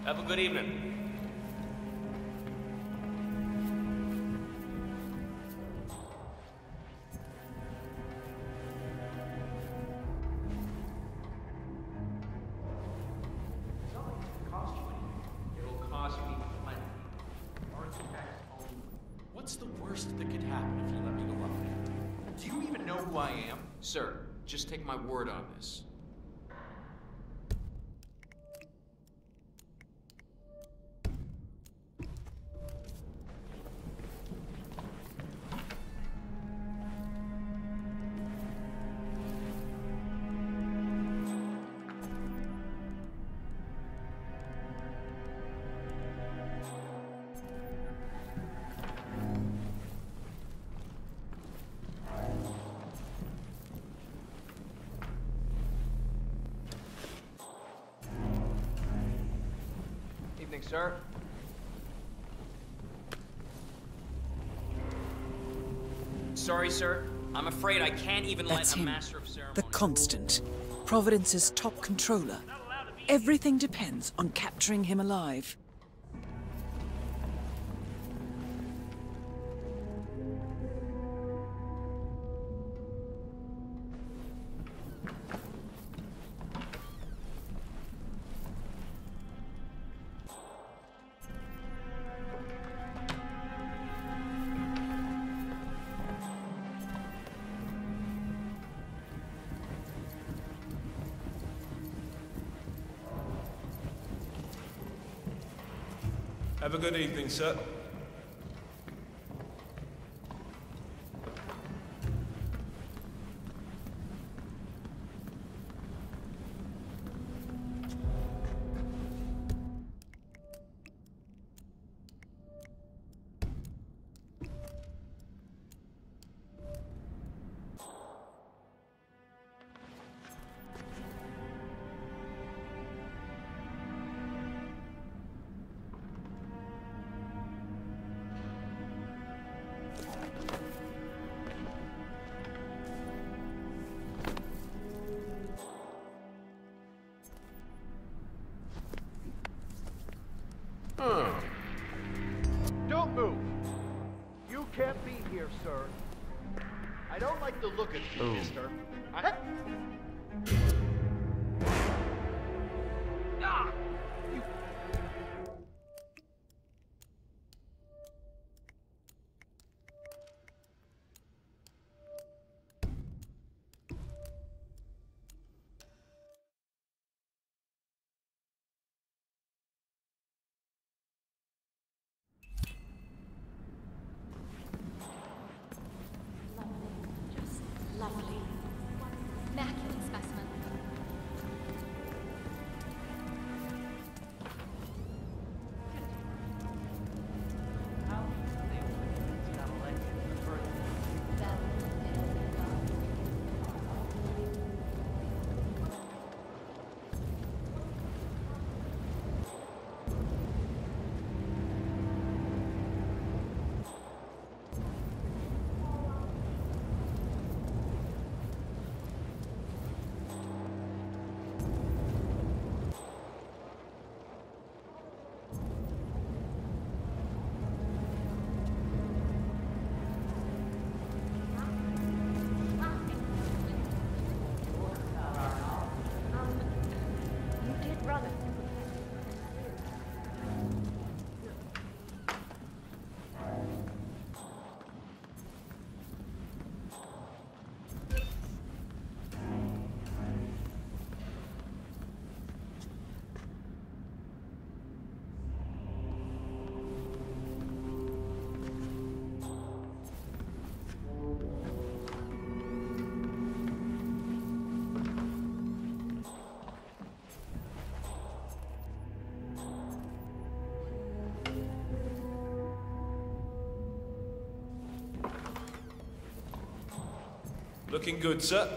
Have a good evening. It'll cost me plenty. What's the worst that could happen if you let me alone? Do you even know who I am? Sir, just take my word on this. Evening, sir. Sorry, sir. I'm afraid I can't even That's let a him, master of ceremony. the Constant, Providence's top controller. Everything depends on capturing him alive. Have a good evening, sir. Don't move. You can't be here, sir. I don't like the look of you, mister. Ah! You... Lovely. Immaculate specimen. Looking good, sir.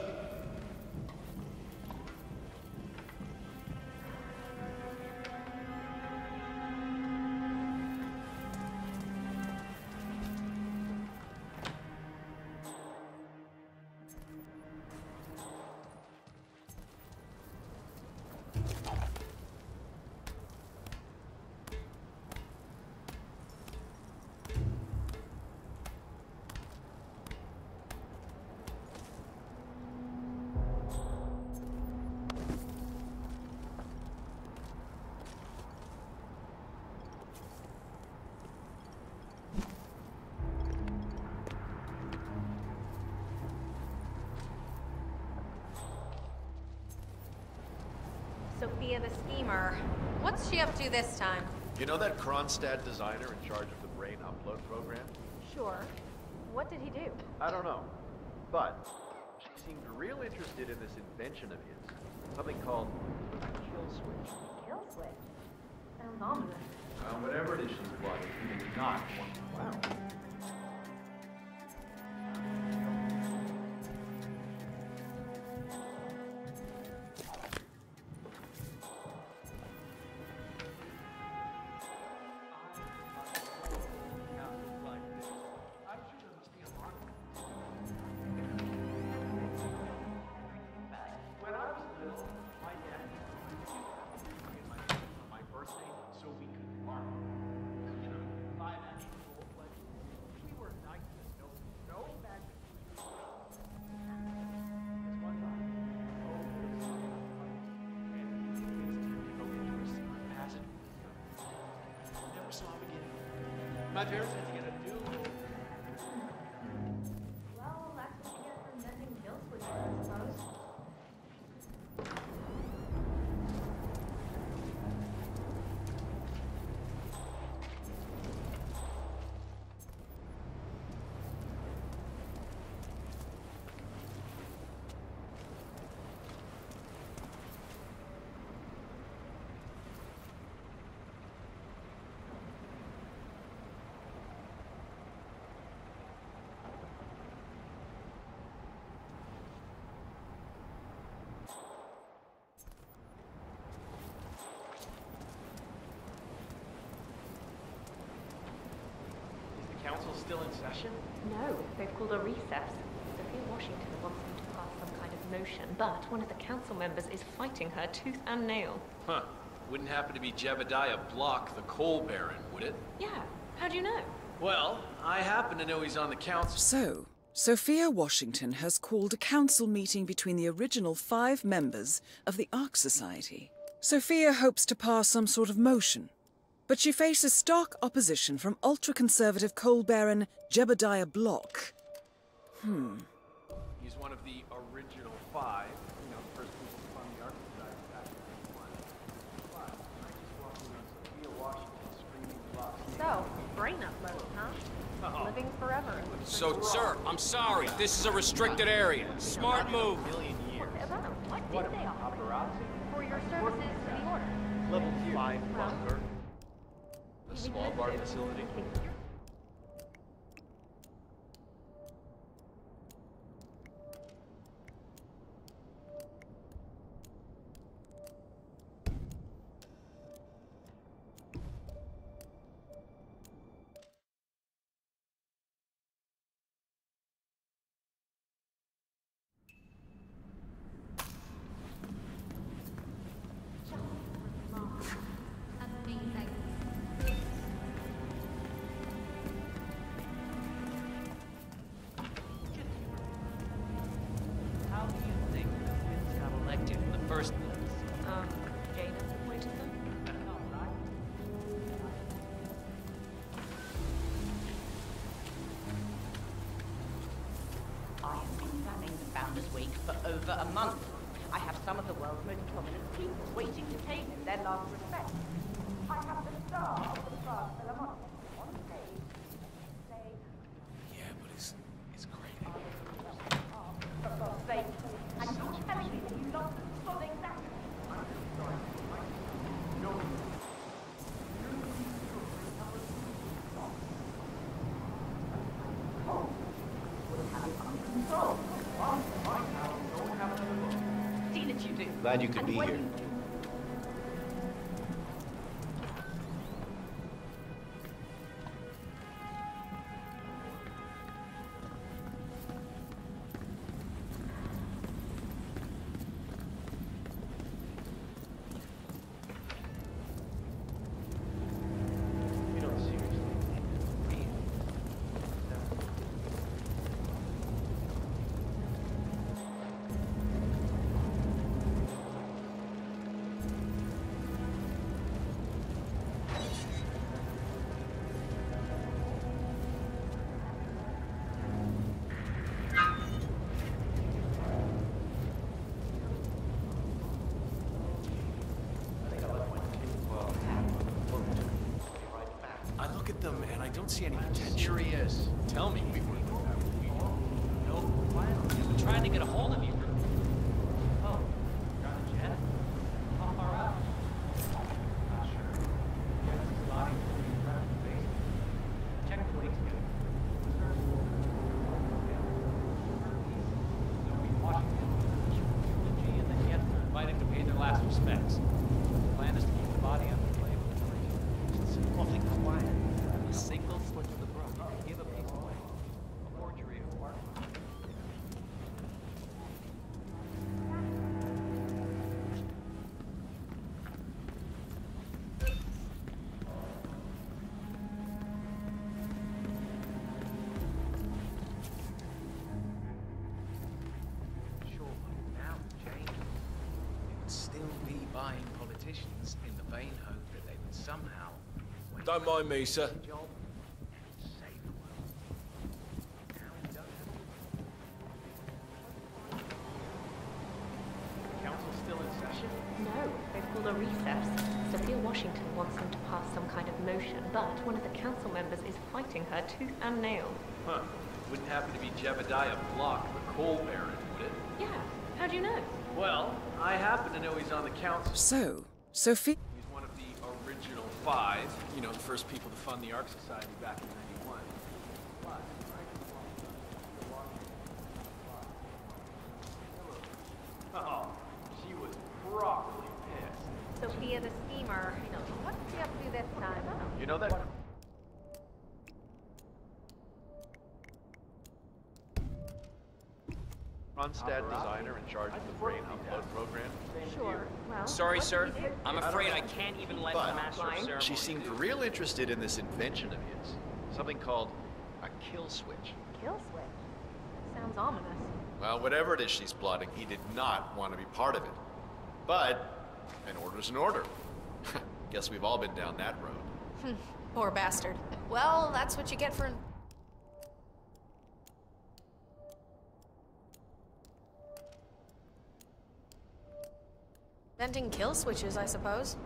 Sophia the schemer. What's she up to this time? You know that Kronstadt designer in charge of the brain upload program? Sure. What did he do? I don't know. But she seemed real interested in this invention of his. Something called a kill switch. Kill switch? Sounds ominous. Whatever it is she's plotting, it's not one. Wow. My parents had to get a new... Well, that's what you get for inventing kill switches, I suppose. still in session? No, they've called a recess. Sophia Washington wants them to pass some kind of motion, but one of the council members is fighting her tooth and nail. Huh. Wouldn't happen to be Jebediah Block, the coal baron, would it? Yeah, how'd you know? Well, I happen to know he's on the council. So, Sophia Washington has called a council meeting between the original 5 members of the Ark Society. Sophia hopes to pass some sort of motion, but she faces stark opposition from ultra-conservative coal baron Jebediah Block. He's one of the original 5, you know, first people to fund the Ark Society back in 91. But I just walked in on Sophia Washington screaming block. So, brain upload, huh? Living forever. So, sir, I'm sorry. This is a restricted area. Smart move. What's it about? What did they offer? For your services to the order. Level 5 bunker. A small bar facility. How do you think the Twins got elected in the first place? Jada appointed them? I have been planning the Founders Week for over a month. I have some of the world's most prominent people waiting to pay them their last respect. I have the star of the Prague Philharmonic on stage. Say, Yeah, but it's great. for God's sake, and you're telling me that you lost the sodding that? I'm sorry. No. See that you do. Glad you could And be when here. you do, You don't seriously. I look at them and I don't see any potential. Here he is. Tell me. No, I've been trying to get a hold of you. Oh, you're on the jet? How far out? Not sure. Slotting through the ground base. Check the links, dude. Washington. And then yet they're invited to pay their last respects. The plan is to keep the body under the label. It's awfully quiet. A single slip of the brook. Give a piece away. A forgery of work. Sure, but now, Jane, it would still be buying politicians in the vain hope that they would somehow win Don't mind me, sir. the job and save the world. Now we don't have Council still in session? No, they've called a recess. Sophia Washington wants them to pass some kind of motion, but one of the council members is fighting her tooth and nail. Huh. Wouldn't happen to be Jebediah Block, the coal baron, would it? Yeah, how'd you know? Well, I happen to know he's on the council. So, Sophia... He's one of the original 5, you know, the first people to fund the Ark Society back in 91. But oh, she was properly pissed. Sophia the schemer. What's she up to this time? You know that? Ronstadt designer in charge of the brain upload program? Sure. Well, Sorry, sir. I'm afraid I can't even let the master of ceremony. She seemed real interested in this invention of his. Something called a kill switch. Kill switch? Sounds ominous. Well, whatever it is she's plotting, he did not want to be part of it. But an order's an order. Guess we've all been down that road. Poor bastard. Well, that's what you get for... inventing kill switches, I suppose.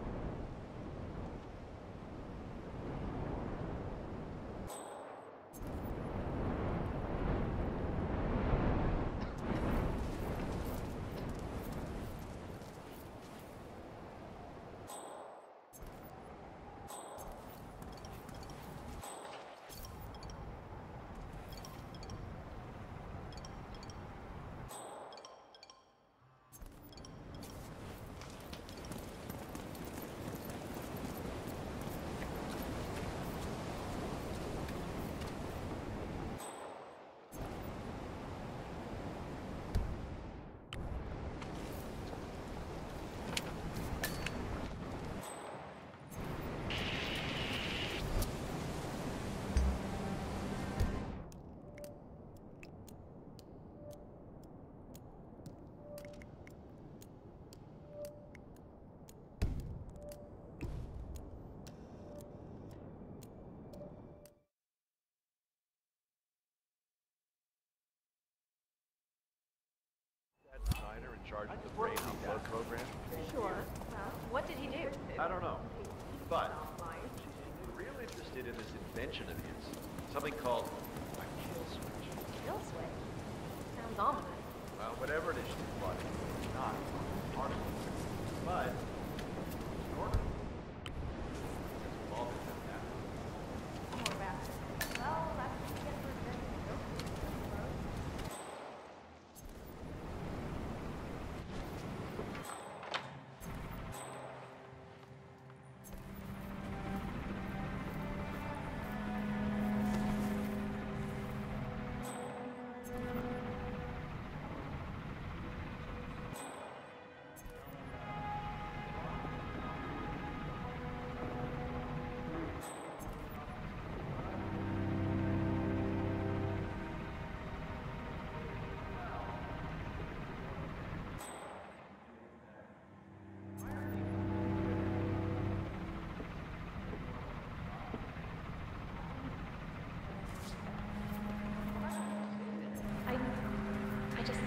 Designer in charge of the brain upload program? Sure. Well, what did he do? I don't know. But she seemed real interested in this invention of his. Something called a kill switch. Kill switch? Sounds ominous. Well, whatever it is she's plotting, it's not part of it. But an order. Guess we've all been down that road. Poor bastard. Well, that's what you get for inventing kill switch, I suppose. I just...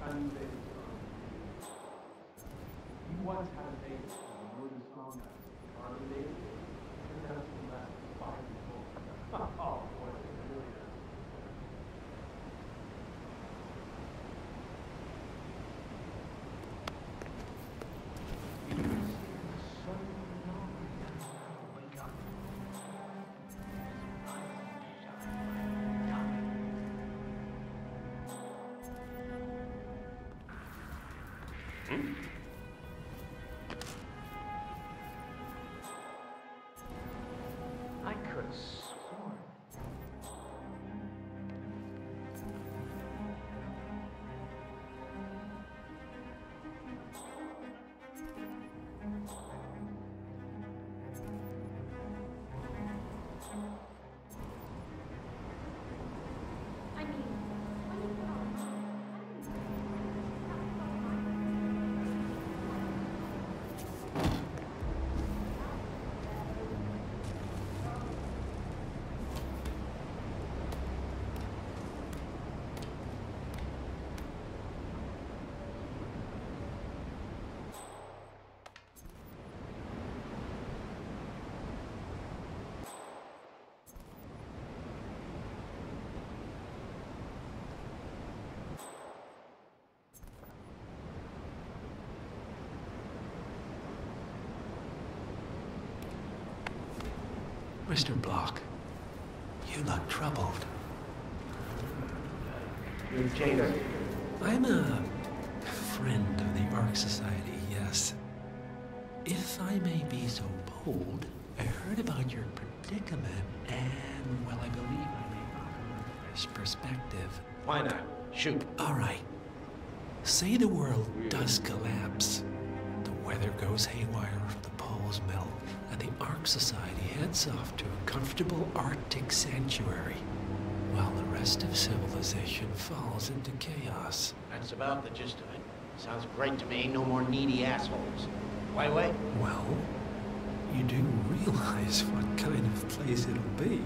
tiny baby. You once had a baby, and you were strong enough to arm the baby. I could have sworn. Mr. Block, you look troubled. You're Jada. I'm a friend of the Ark Society, yes. If I may be so bold, I heard about your predicament, and, well, I believe I may offer this perspective. Why not? Shoot. All right. Say the world does collapse. The weather goes haywire, the poles melt, and the Ark Society heads off to a comfortable Arctic sanctuary, while the rest of civilization falls into chaos. That's about the gist of it. Sounds great to me. No more needy assholes. Why wait? Well, you do realize what kind of place it'll be,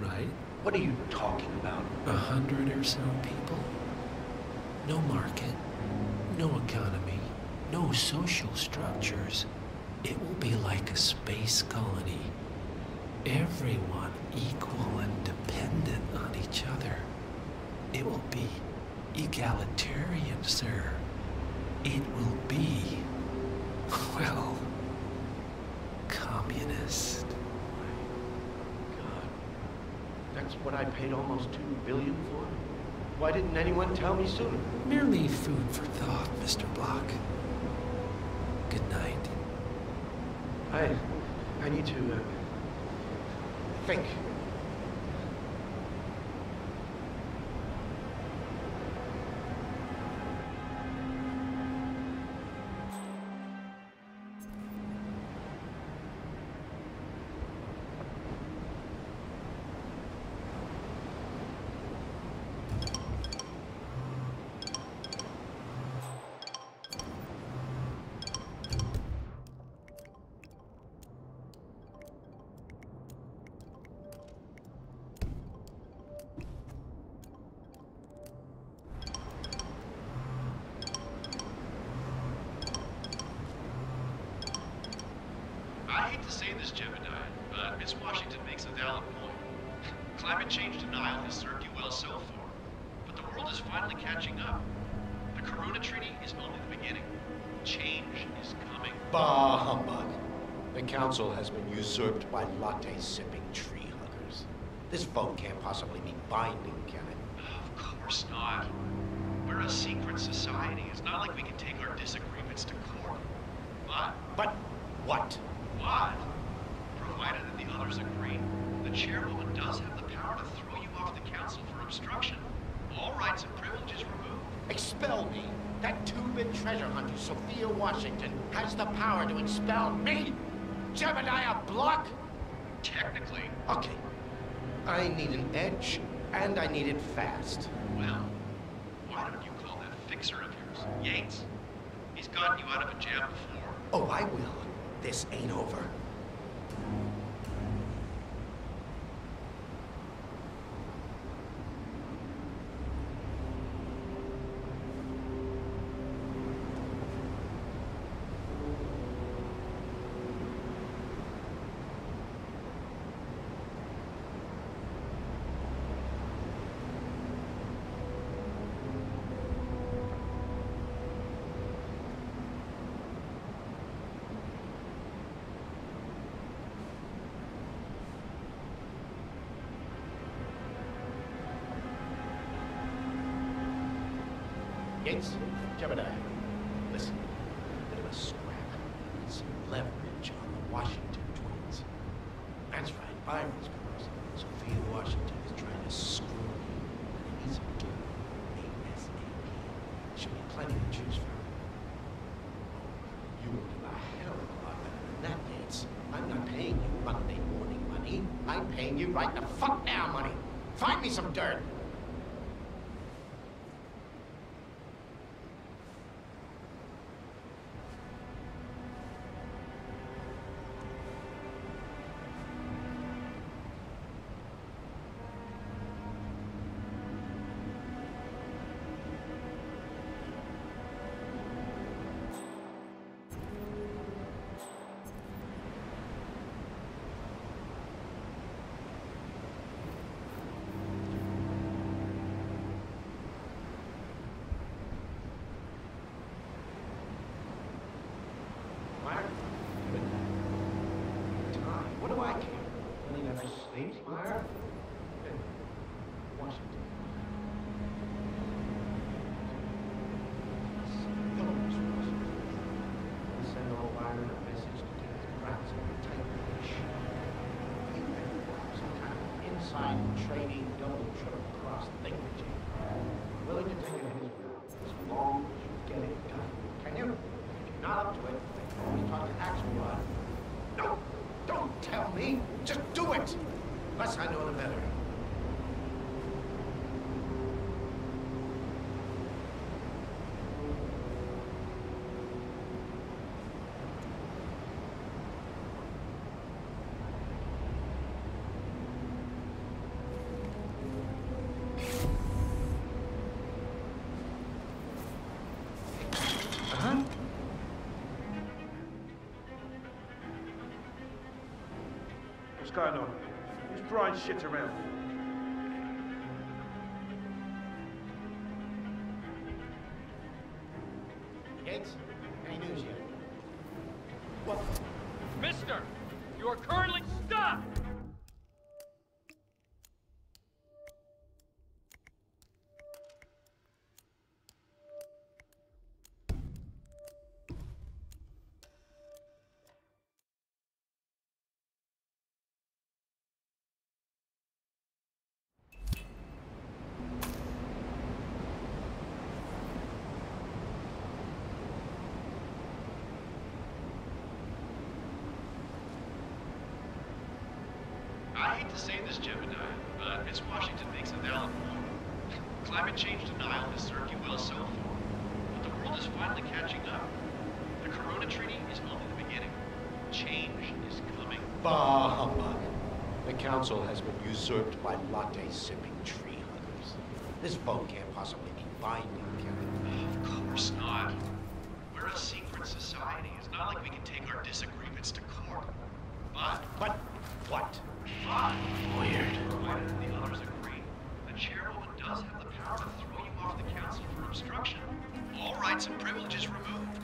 right? What are you talking about? 100 or so people. No market, no economy, no social structures. It will be like a space colony. Everyone equal and dependent on each other. It will be egalitarian, sir. It will be, well, communist. God. That's what I paid almost $2 billion for? Why didn't anyone tell me sooner? Merely food for thought, Mr. Block. Good night. I need to, think. I hate to say this, Jebediah, but Miss Washington makes a valid point. Climate change denial has served you well so far, but the world is finally catching up. The Corona Treaty is only the beginning. Change is coming. Bah humbug. The council has been usurped by latte-sipping tree huggers. This vote can't possibly be binding, can it? Of course not. We're a secret society. It's not like we can take our disagreements to court. But what? What? Provided that the others agree, the chairwoman does have the power to throw you off the council for obstruction. All rights and privileges removed. Expel me? That two-bit treasure hunter, Sophia Washington, has the power to expel me? Jebediah Block? Technically. Okay. I need an edge, and I need it fast. Well, why don't you call that fixer of yours, Yates? He's gotten you out of a jam before. Oh, I will. This ain't over. Gates, Jebediah, listen. A bit of a scrap. Some leverage on the Washington twins. That's right, Byron's girls. Sophia Washington is trying to screw me. And it needs a do ASAP. She'll be plenty to choose from. You will do a hell of a lot better than that, Gates. I'm not paying you Monday morning money. I'm paying you right the fuck now money. Find me some dirt. What do I care? Really never sleeps, Myra? Washington. Send old Byron a message to get his brats on the tight leash. You better work some kind of inside trading, double, triple cross thing with you. Willing to take it in his will, as long as you get it done. Can you? If you're not up to it, I can always talk to Axelrod. No! Don't tell me! Just do it! Less I know, the better. What's going on? Who's drying shit around? Gates, any news yet? What? Mister, you are currently stopped! I hate to say this, Jebediah, but as Washington makes a valid point, climate change denial has served you well so far, but the world is finally catching up. The Corona Treaty is only the beginning. Change is coming. Bah humbug. The Council has been usurped by latte-sipping tree huggers. This vote can't possibly be binding, can it? Of course not. We're a secret society. It's not like we can take our disagreements to court. But what? Weird. Provided the others agree, the chairwoman does have the power to throw you off the council for obstruction. All rights and privileges removed.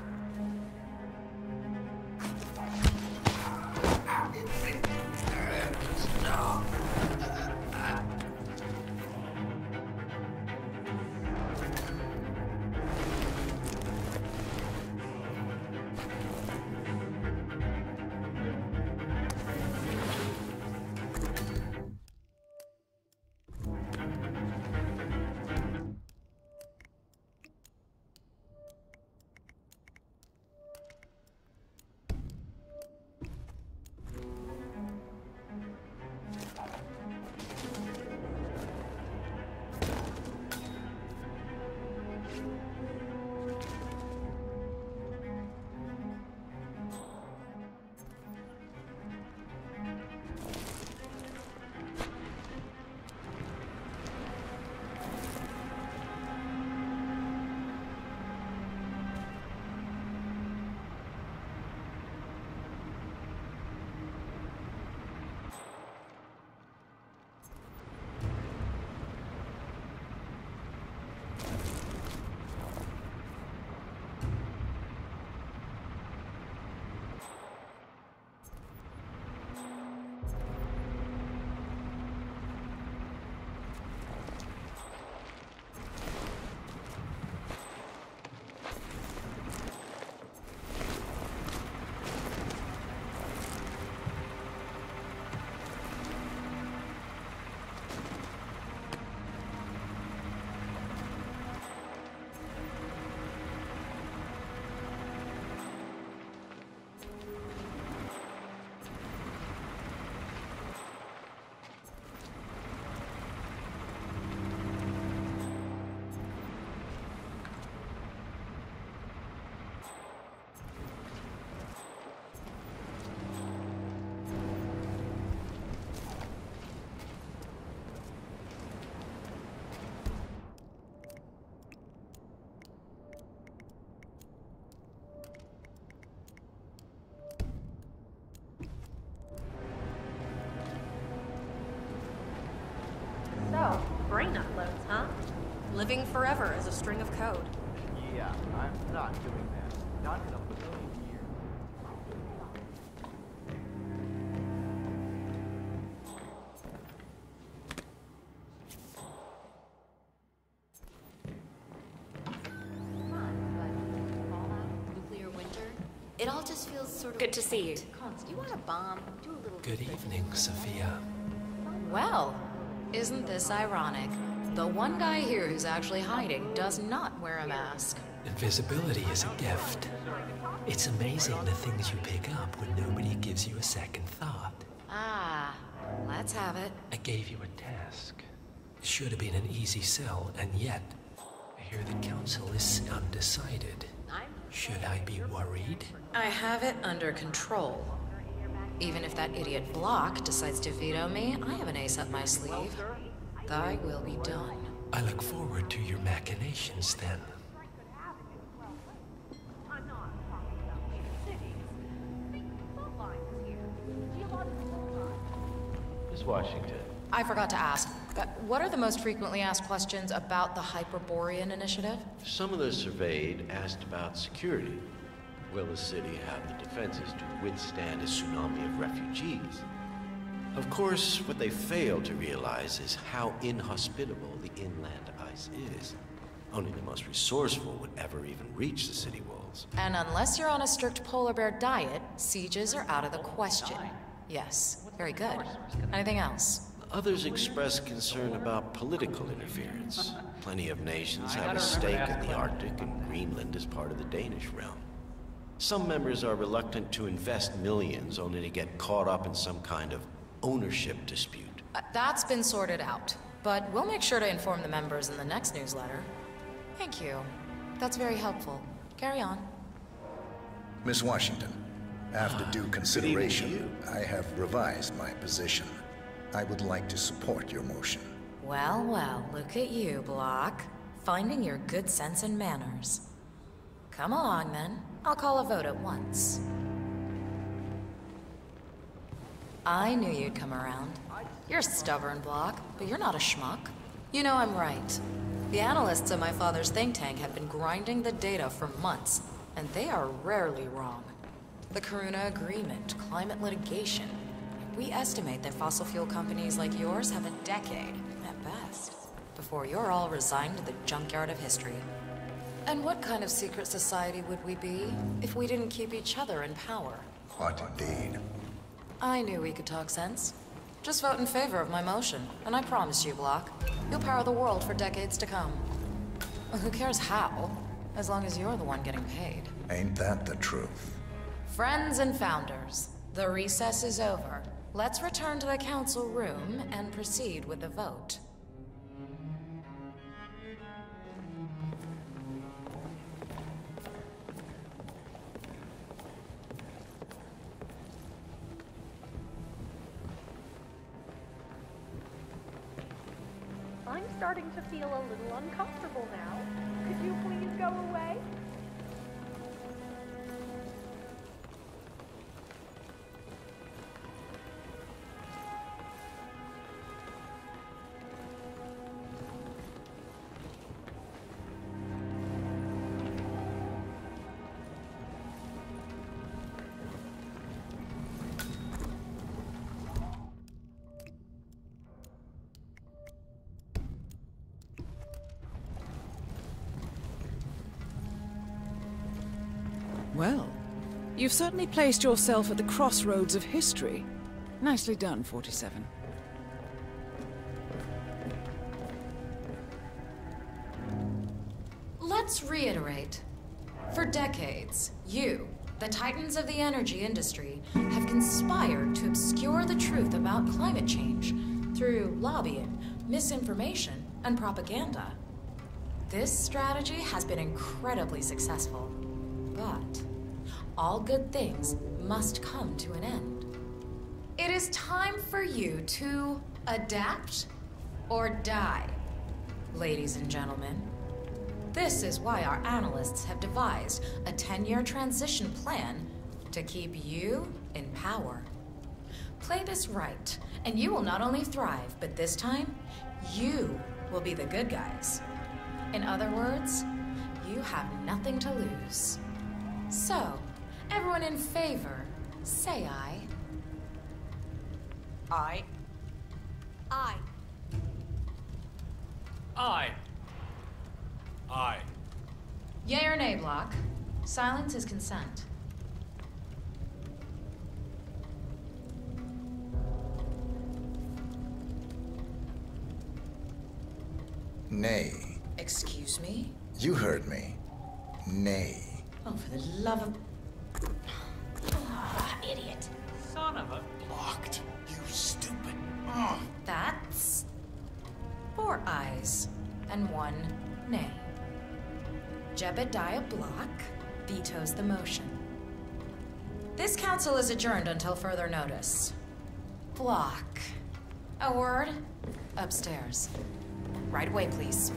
forever as a string of code. Yeah, I'm not doing that. Not in a million years. Nuclear winter? It all just feels sort of... Good to see you. You want a bomb? Do a little... Good evening, Sophia. Well, isn't this ironic? The one guy here who's actually hiding does not wear a mask. Invisibility is a gift. It's amazing the things you pick up when nobody gives you a second thought. Ah, let's have it. I gave you a task. It should have been an easy sell, and yet, I hear the council is undecided. Should I be worried? I have it under control. Even if that idiot Block decides to veto me, I have an ace up my sleeve. Thy will be done. I look forward to your machinations then. Miss Washington. I forgot to ask, what are the most frequently asked questions about the Hyperborean initiative? Some of those surveyed asked about security. Will the city have the defenses to withstand a tsunami of refugees? Of course, what they fail to realize is how inhospitable the inland ice is. Only the most resourceful would ever even reach the city walls. And unless you're on a strict polar bear diet, sieges are out of the question. Yes, very good. Anything else? Others express concern about political interference. Plenty of nations have a stake in the Arctic, and Greenland is part of the Danish realm. Some members are reluctant to invest millions only to get caught up in some kind of ownership dispute. That's been sorted out, but we'll make sure to inform the members in the next newsletter. Thank you. That's very helpful. Carry on. Miss Washington, after due consideration, I have revised my position. I would like to support your motion. Well, well, look at you, Block. Finding your good sense and manners. Come along, then. I'll call a vote at once. I knew you'd come around. You're stubborn, Block, but you're not a schmuck. You know I'm right. The analysts of my father's think tank have been grinding the data for months, and they are rarely wrong. The Karuna Agreement, climate litigation. We estimate that fossil fuel companies like yours have a decade, at best, before you're all resigned to the junkyard of history. And what kind of secret society would we be if we didn't keep each other in power? What indeed? I knew we could talk sense. Just vote in favor of my motion, and I promise you, Block, you'll power the world for decades to come. Who cares how, as long as you're the one getting paid. Ain't that the truth? Friends and founders, the recess is over. Let's return to the council room and proceed with the vote. I'm starting to feel a little uncomfortable now. Could you please go away? Well, you've certainly placed yourself at the crossroads of history. Nicely done, 47. Let's reiterate. For decades, you, the titans of the energy industry, have conspired to obscure the truth about climate change through lobbying, misinformation, and propaganda. This strategy has been incredibly successful. But all good things must come to an end. It is time for you to adapt or die, ladies and gentlemen. This is why our analysts have devised a 10-year transition plan to keep you in power. Play this right, and you will not only thrive, but this time, you will be the good guys. In other words, you have nothing to lose. So, everyone in favor, say aye. Aye. Aye. Aye. Aye. Yea or nay, Block? Silence is consent. Nay. Excuse me? You heard me. Nay. Oh, for the love of... Ah, idiot. Son of a... Blocked. You stupid. That's... 4 ayes and 1 nay. Jebediah Block vetoes the motion. This council is adjourned until further notice. Block. A word? Upstairs. Right away, please.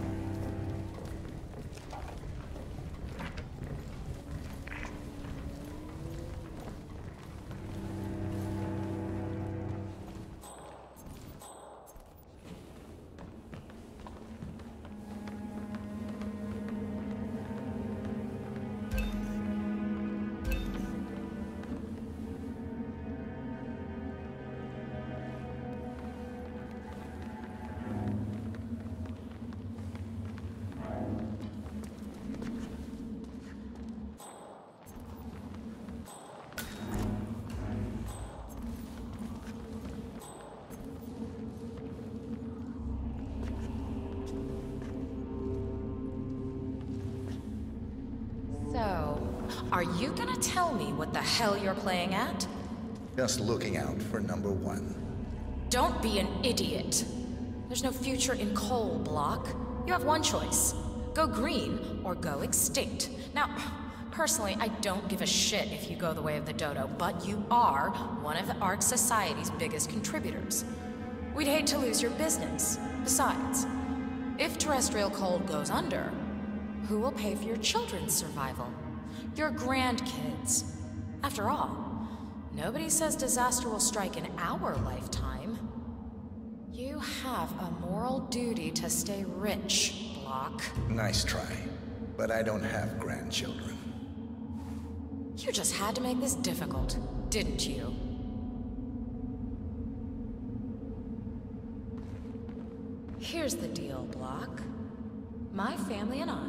Are you gonna tell me what the hell you're playing at? Just looking out for number 1. Don't be an idiot. There's no future in coal, Block. You have one choice. Go green or go extinct. Now, personally, I don't give a shit if you go the way of the dodo, but you are one of the Ark Society's biggest contributors. We'd hate to lose your business. Besides, if terrestrial coal goes under, who will pay for your children's survival? Your grandkids. After all, nobody says disaster will strike in our lifetime. You have a moral duty to stay rich, Block. Nice try, but I don't have grandchildren. You just had to make this difficult, didn't you? Here's the deal, Block. My family and I,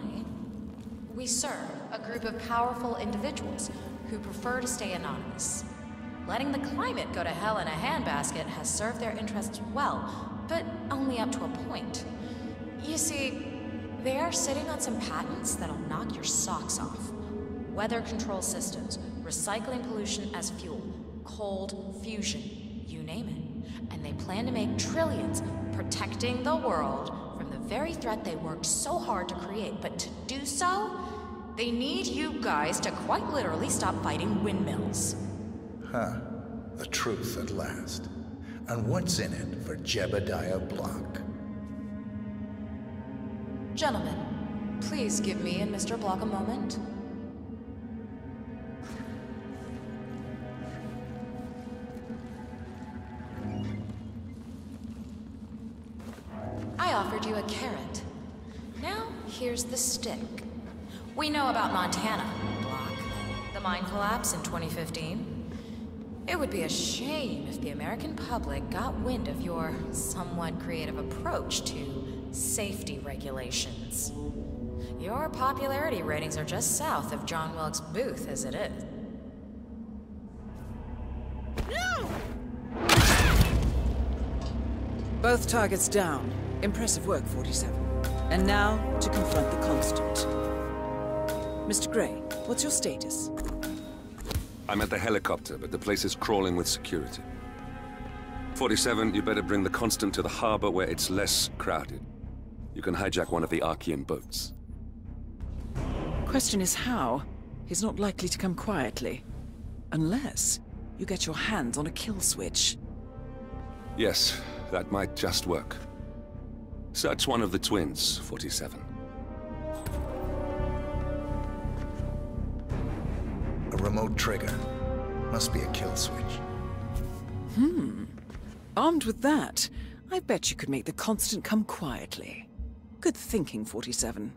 we serve a group of powerful individuals who prefer to stay anonymous. Letting the climate go to hell in a handbasket has served their interests well, but only up to a point. You see, they are sitting on some patents that'll knock your socks off. Weather control systems, recycling pollution as fuel, cold fusion, you name it. And they plan to make trillions protecting the world from the very threat they worked so hard to create. But to do so, they need you guys to quite literally stop fighting windmills. Huh. The truth at last. And what's in it for Jebediah Block? Gentlemen, please give me and Mr. Block a moment. I offered you a carrot. Now, here's the stick. We know about Montana, Block. The mine collapse in 2015. It would be a shame if the American public got wind of your somewhat creative approach to safety regulations. Your popularity ratings are just south of John Wilkes Booth as it is. No! Both targets down. Impressive work, 47. And now, to confront the Constant. Mr. Gray, what's your status? I'm at the helicopter, but the place is crawling with security. 47, you better bring the Constant to the harbor where it's less crowded. You can hijack one of the Archean boats. Question is how? He's not likely to come quietly. Unless you get your hands on a kill switch. Yes, that might just work. Search one of the twins, 47. A remote trigger. Must be a kill switch. Armed with that, I bet you could make the Constant come quietly. Good thinking, 47.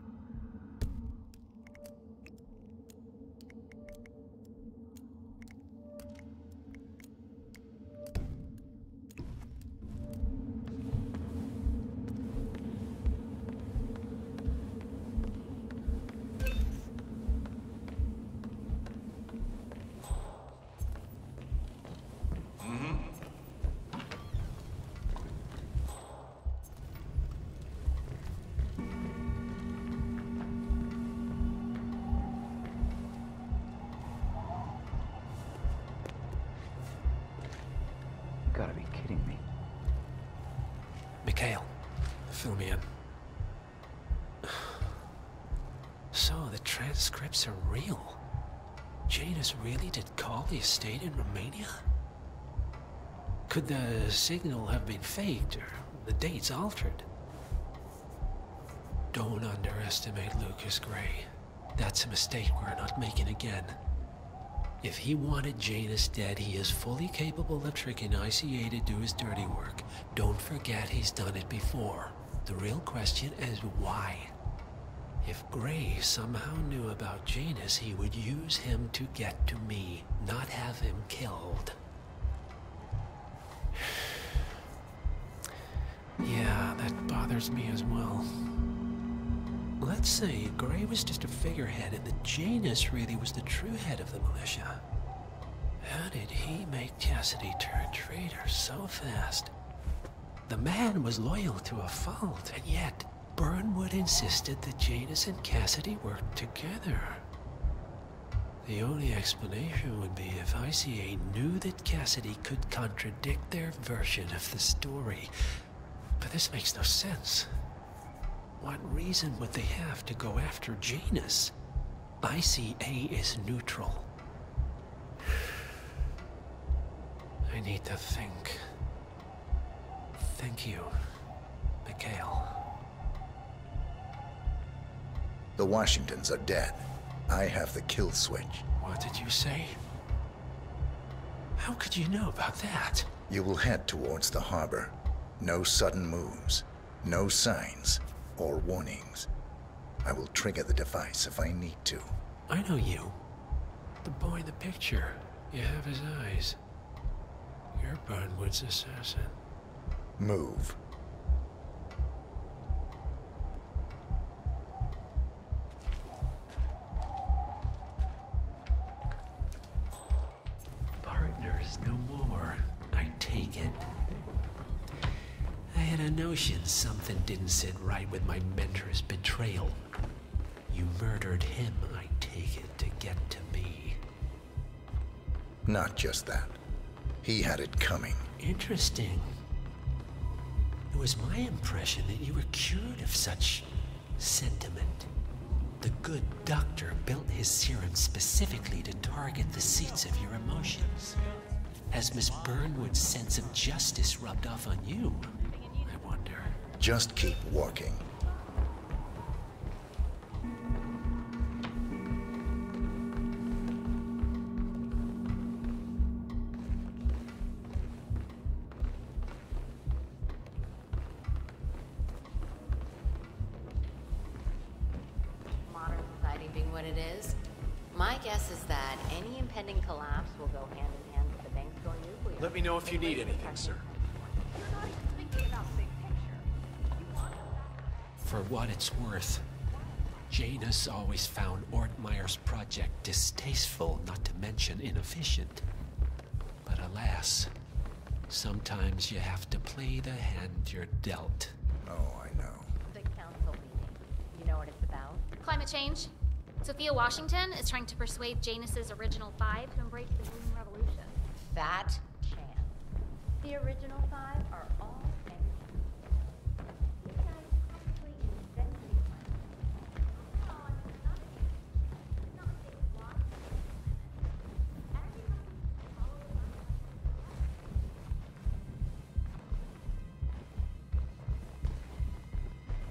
Gotta be kidding me. Mikhail, fill me in. So, the transcripts are real. Janus really did call the estate in Romania? Could the signal have been faked, or the dates altered? Don't underestimate Lucas Gray. That's a mistake we're not making again. If he wanted Janus dead, he is fully capable of tricking ICA to do his dirty work. Don't forget he's done it before. The real question is why? If Gray somehow knew about Janus, he would use him to get to me, not have him killed. Yeah, that bothers me as well. Let's say Gray was just a figurehead and that Janus really was the true head of the militia. How did he make Cassidy turn traitor so fast? The man was loyal to a fault, and yet Burnwood insisted that Janus and Cassidy worked together. The only explanation would be if ICA knew that Cassidy could contradict their version of the story. But this makes no sense. What reason would they have to go after Janus? ICA is neutral. I need to think. Thank you, Mikhail. The Washingtons are dead. I have the kill switch. What did you say? How could you know about that? You will head towards the harbor. No sudden moves, no signs or warnings. I will trigger the device if I need to. I know you. The boy in the picture. You have his eyes. You're Burnwood's assassin. Move. Partners no more, I take it. I had a notion something didn't sit right with my mentor's betrayal. You murdered him, I take it, to get to me. Not just that. He had it coming. Interesting. It was my impression that you were cured of such sentiment. The good doctor built his serum specifically to target the seats of your emotions. Has Miss Burnwood's sense of justice rubbed off on you? I wonder. Just keep walking. Let me know if you need anything, sir. For what it's worth, Janus always found Ortmeyer's project distasteful, not to mention inefficient. But alas, sometimes you have to play the hand you're dealt. Oh, I know. The council meeting. You know what it's about? Climate change. Sophia Washington is trying to persuade Janus's original five to embrace the green revolution. That chance. The original five are all enemies. You guys probably invented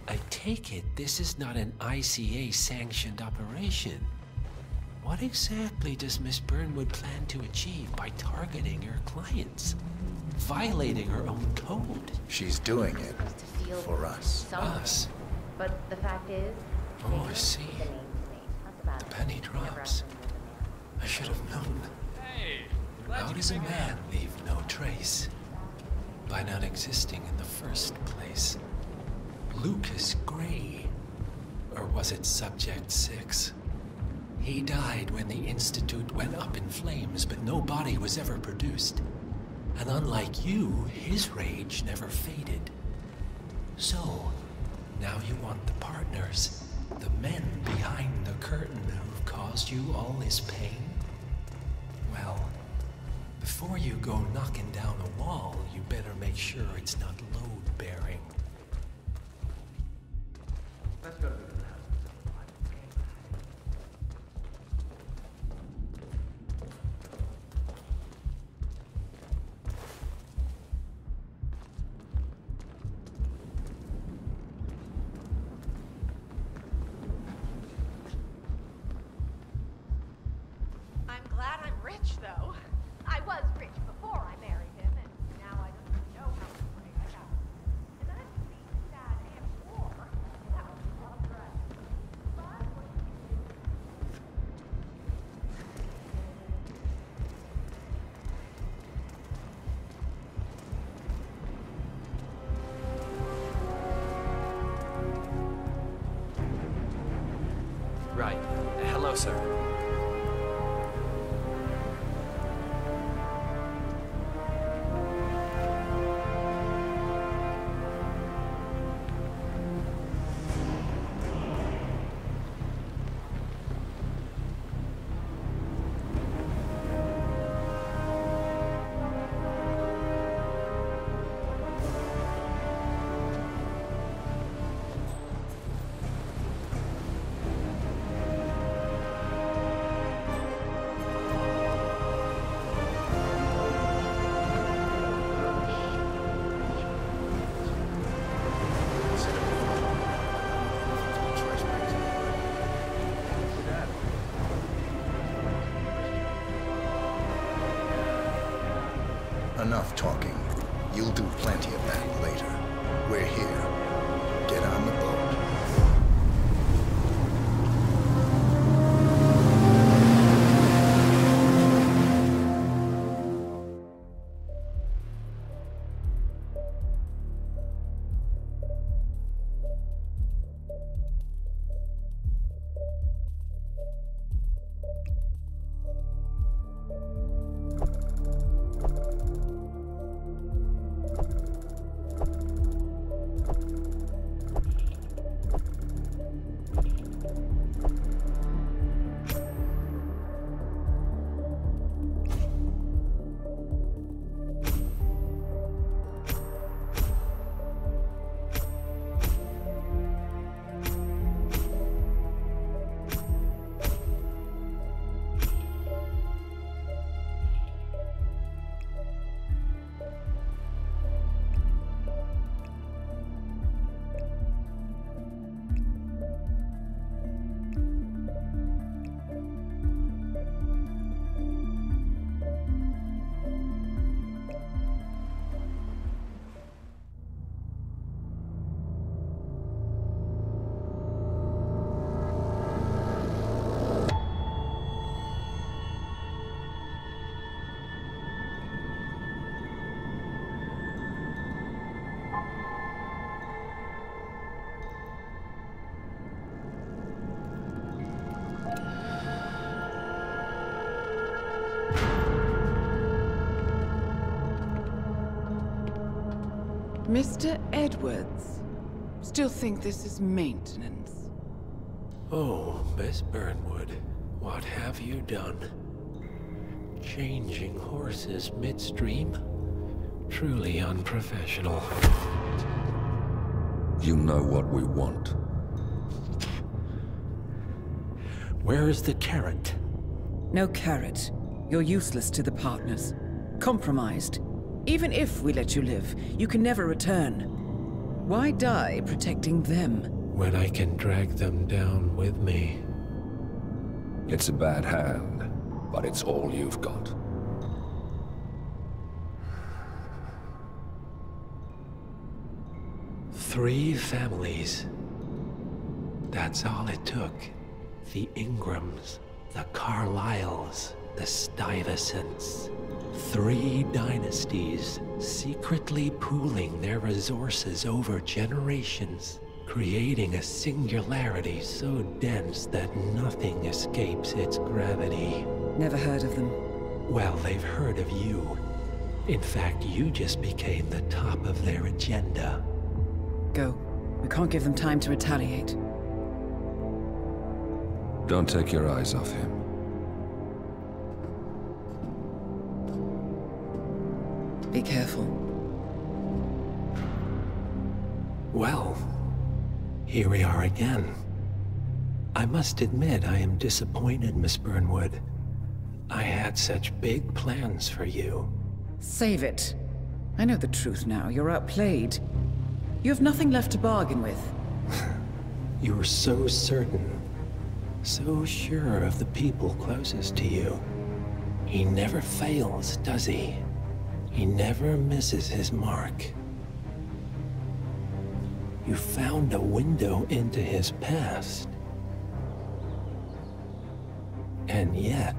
I take it this is not an ICA-sanctioned operation. What exactly does Miss Burnwood plan to achieve by targeting her clients? Violating her own code? She's doing it for us. Us? But the fact is... Oh, I see. The penny drops. I should have known. Hey! How does a man leave no trace? By not existing in the first place. Lucas Gray. Or was it Subject 6? He died when the Institute went up in flames, but no body was ever produced. And unlike you, his rage never faded. So, now you want the partners, the men behind the curtain who've caused you all this pain? Well, before you go knocking down a wall, you better make sure it's not load-bearing. Let's go to the house. I'm glad I'm rich, though. I was rich before I married him, and now I don't even know how much money I got. And I'm being sad and poor without a dress. But what do you do? Right. Hello, sir. Enough talking. You'll do plenty of that later. We're here. Get on the boat. Mr. Edwards, still think this is maintenance? Oh, Miss Burnwood, what have you done? Changing horses midstream? Truly unprofessional. You know what we want. Where is the carrot? No carrot. You're useless to the partners. Compromised. Even if we let you live, you can never return. Why die protecting them? When I can drag them down with me. It's a bad hand, but it's all you've got. Three families. That's all it took. The Ingrams, the Carlyles, the Stuyvesants. 3 dynasties secretly pooling their resources over generations, creating a singularity so dense that nothing escapes its gravity. Never heard of them. Well, they've heard of you. In fact, you just became the top of their agenda. Go. We can't give them time to retaliate. Don't take your eyes off him. Be careful. Well, here we are again. I must admit I am disappointed, Miss Burnwood. I had such big plans for you. Save it. I know the truth now. You're outplayed. You have nothing left to bargain with. You were so certain. So sure of the people closest to you. He never fails, does he? He never misses his mark. You found a window into his past. And yet,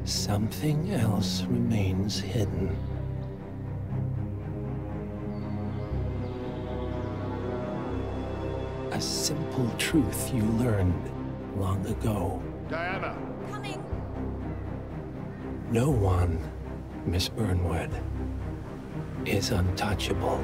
something else remains hidden. A simple truth you learned long ago. Diana! Coming! No one, Miss Burnwood, is untouchable.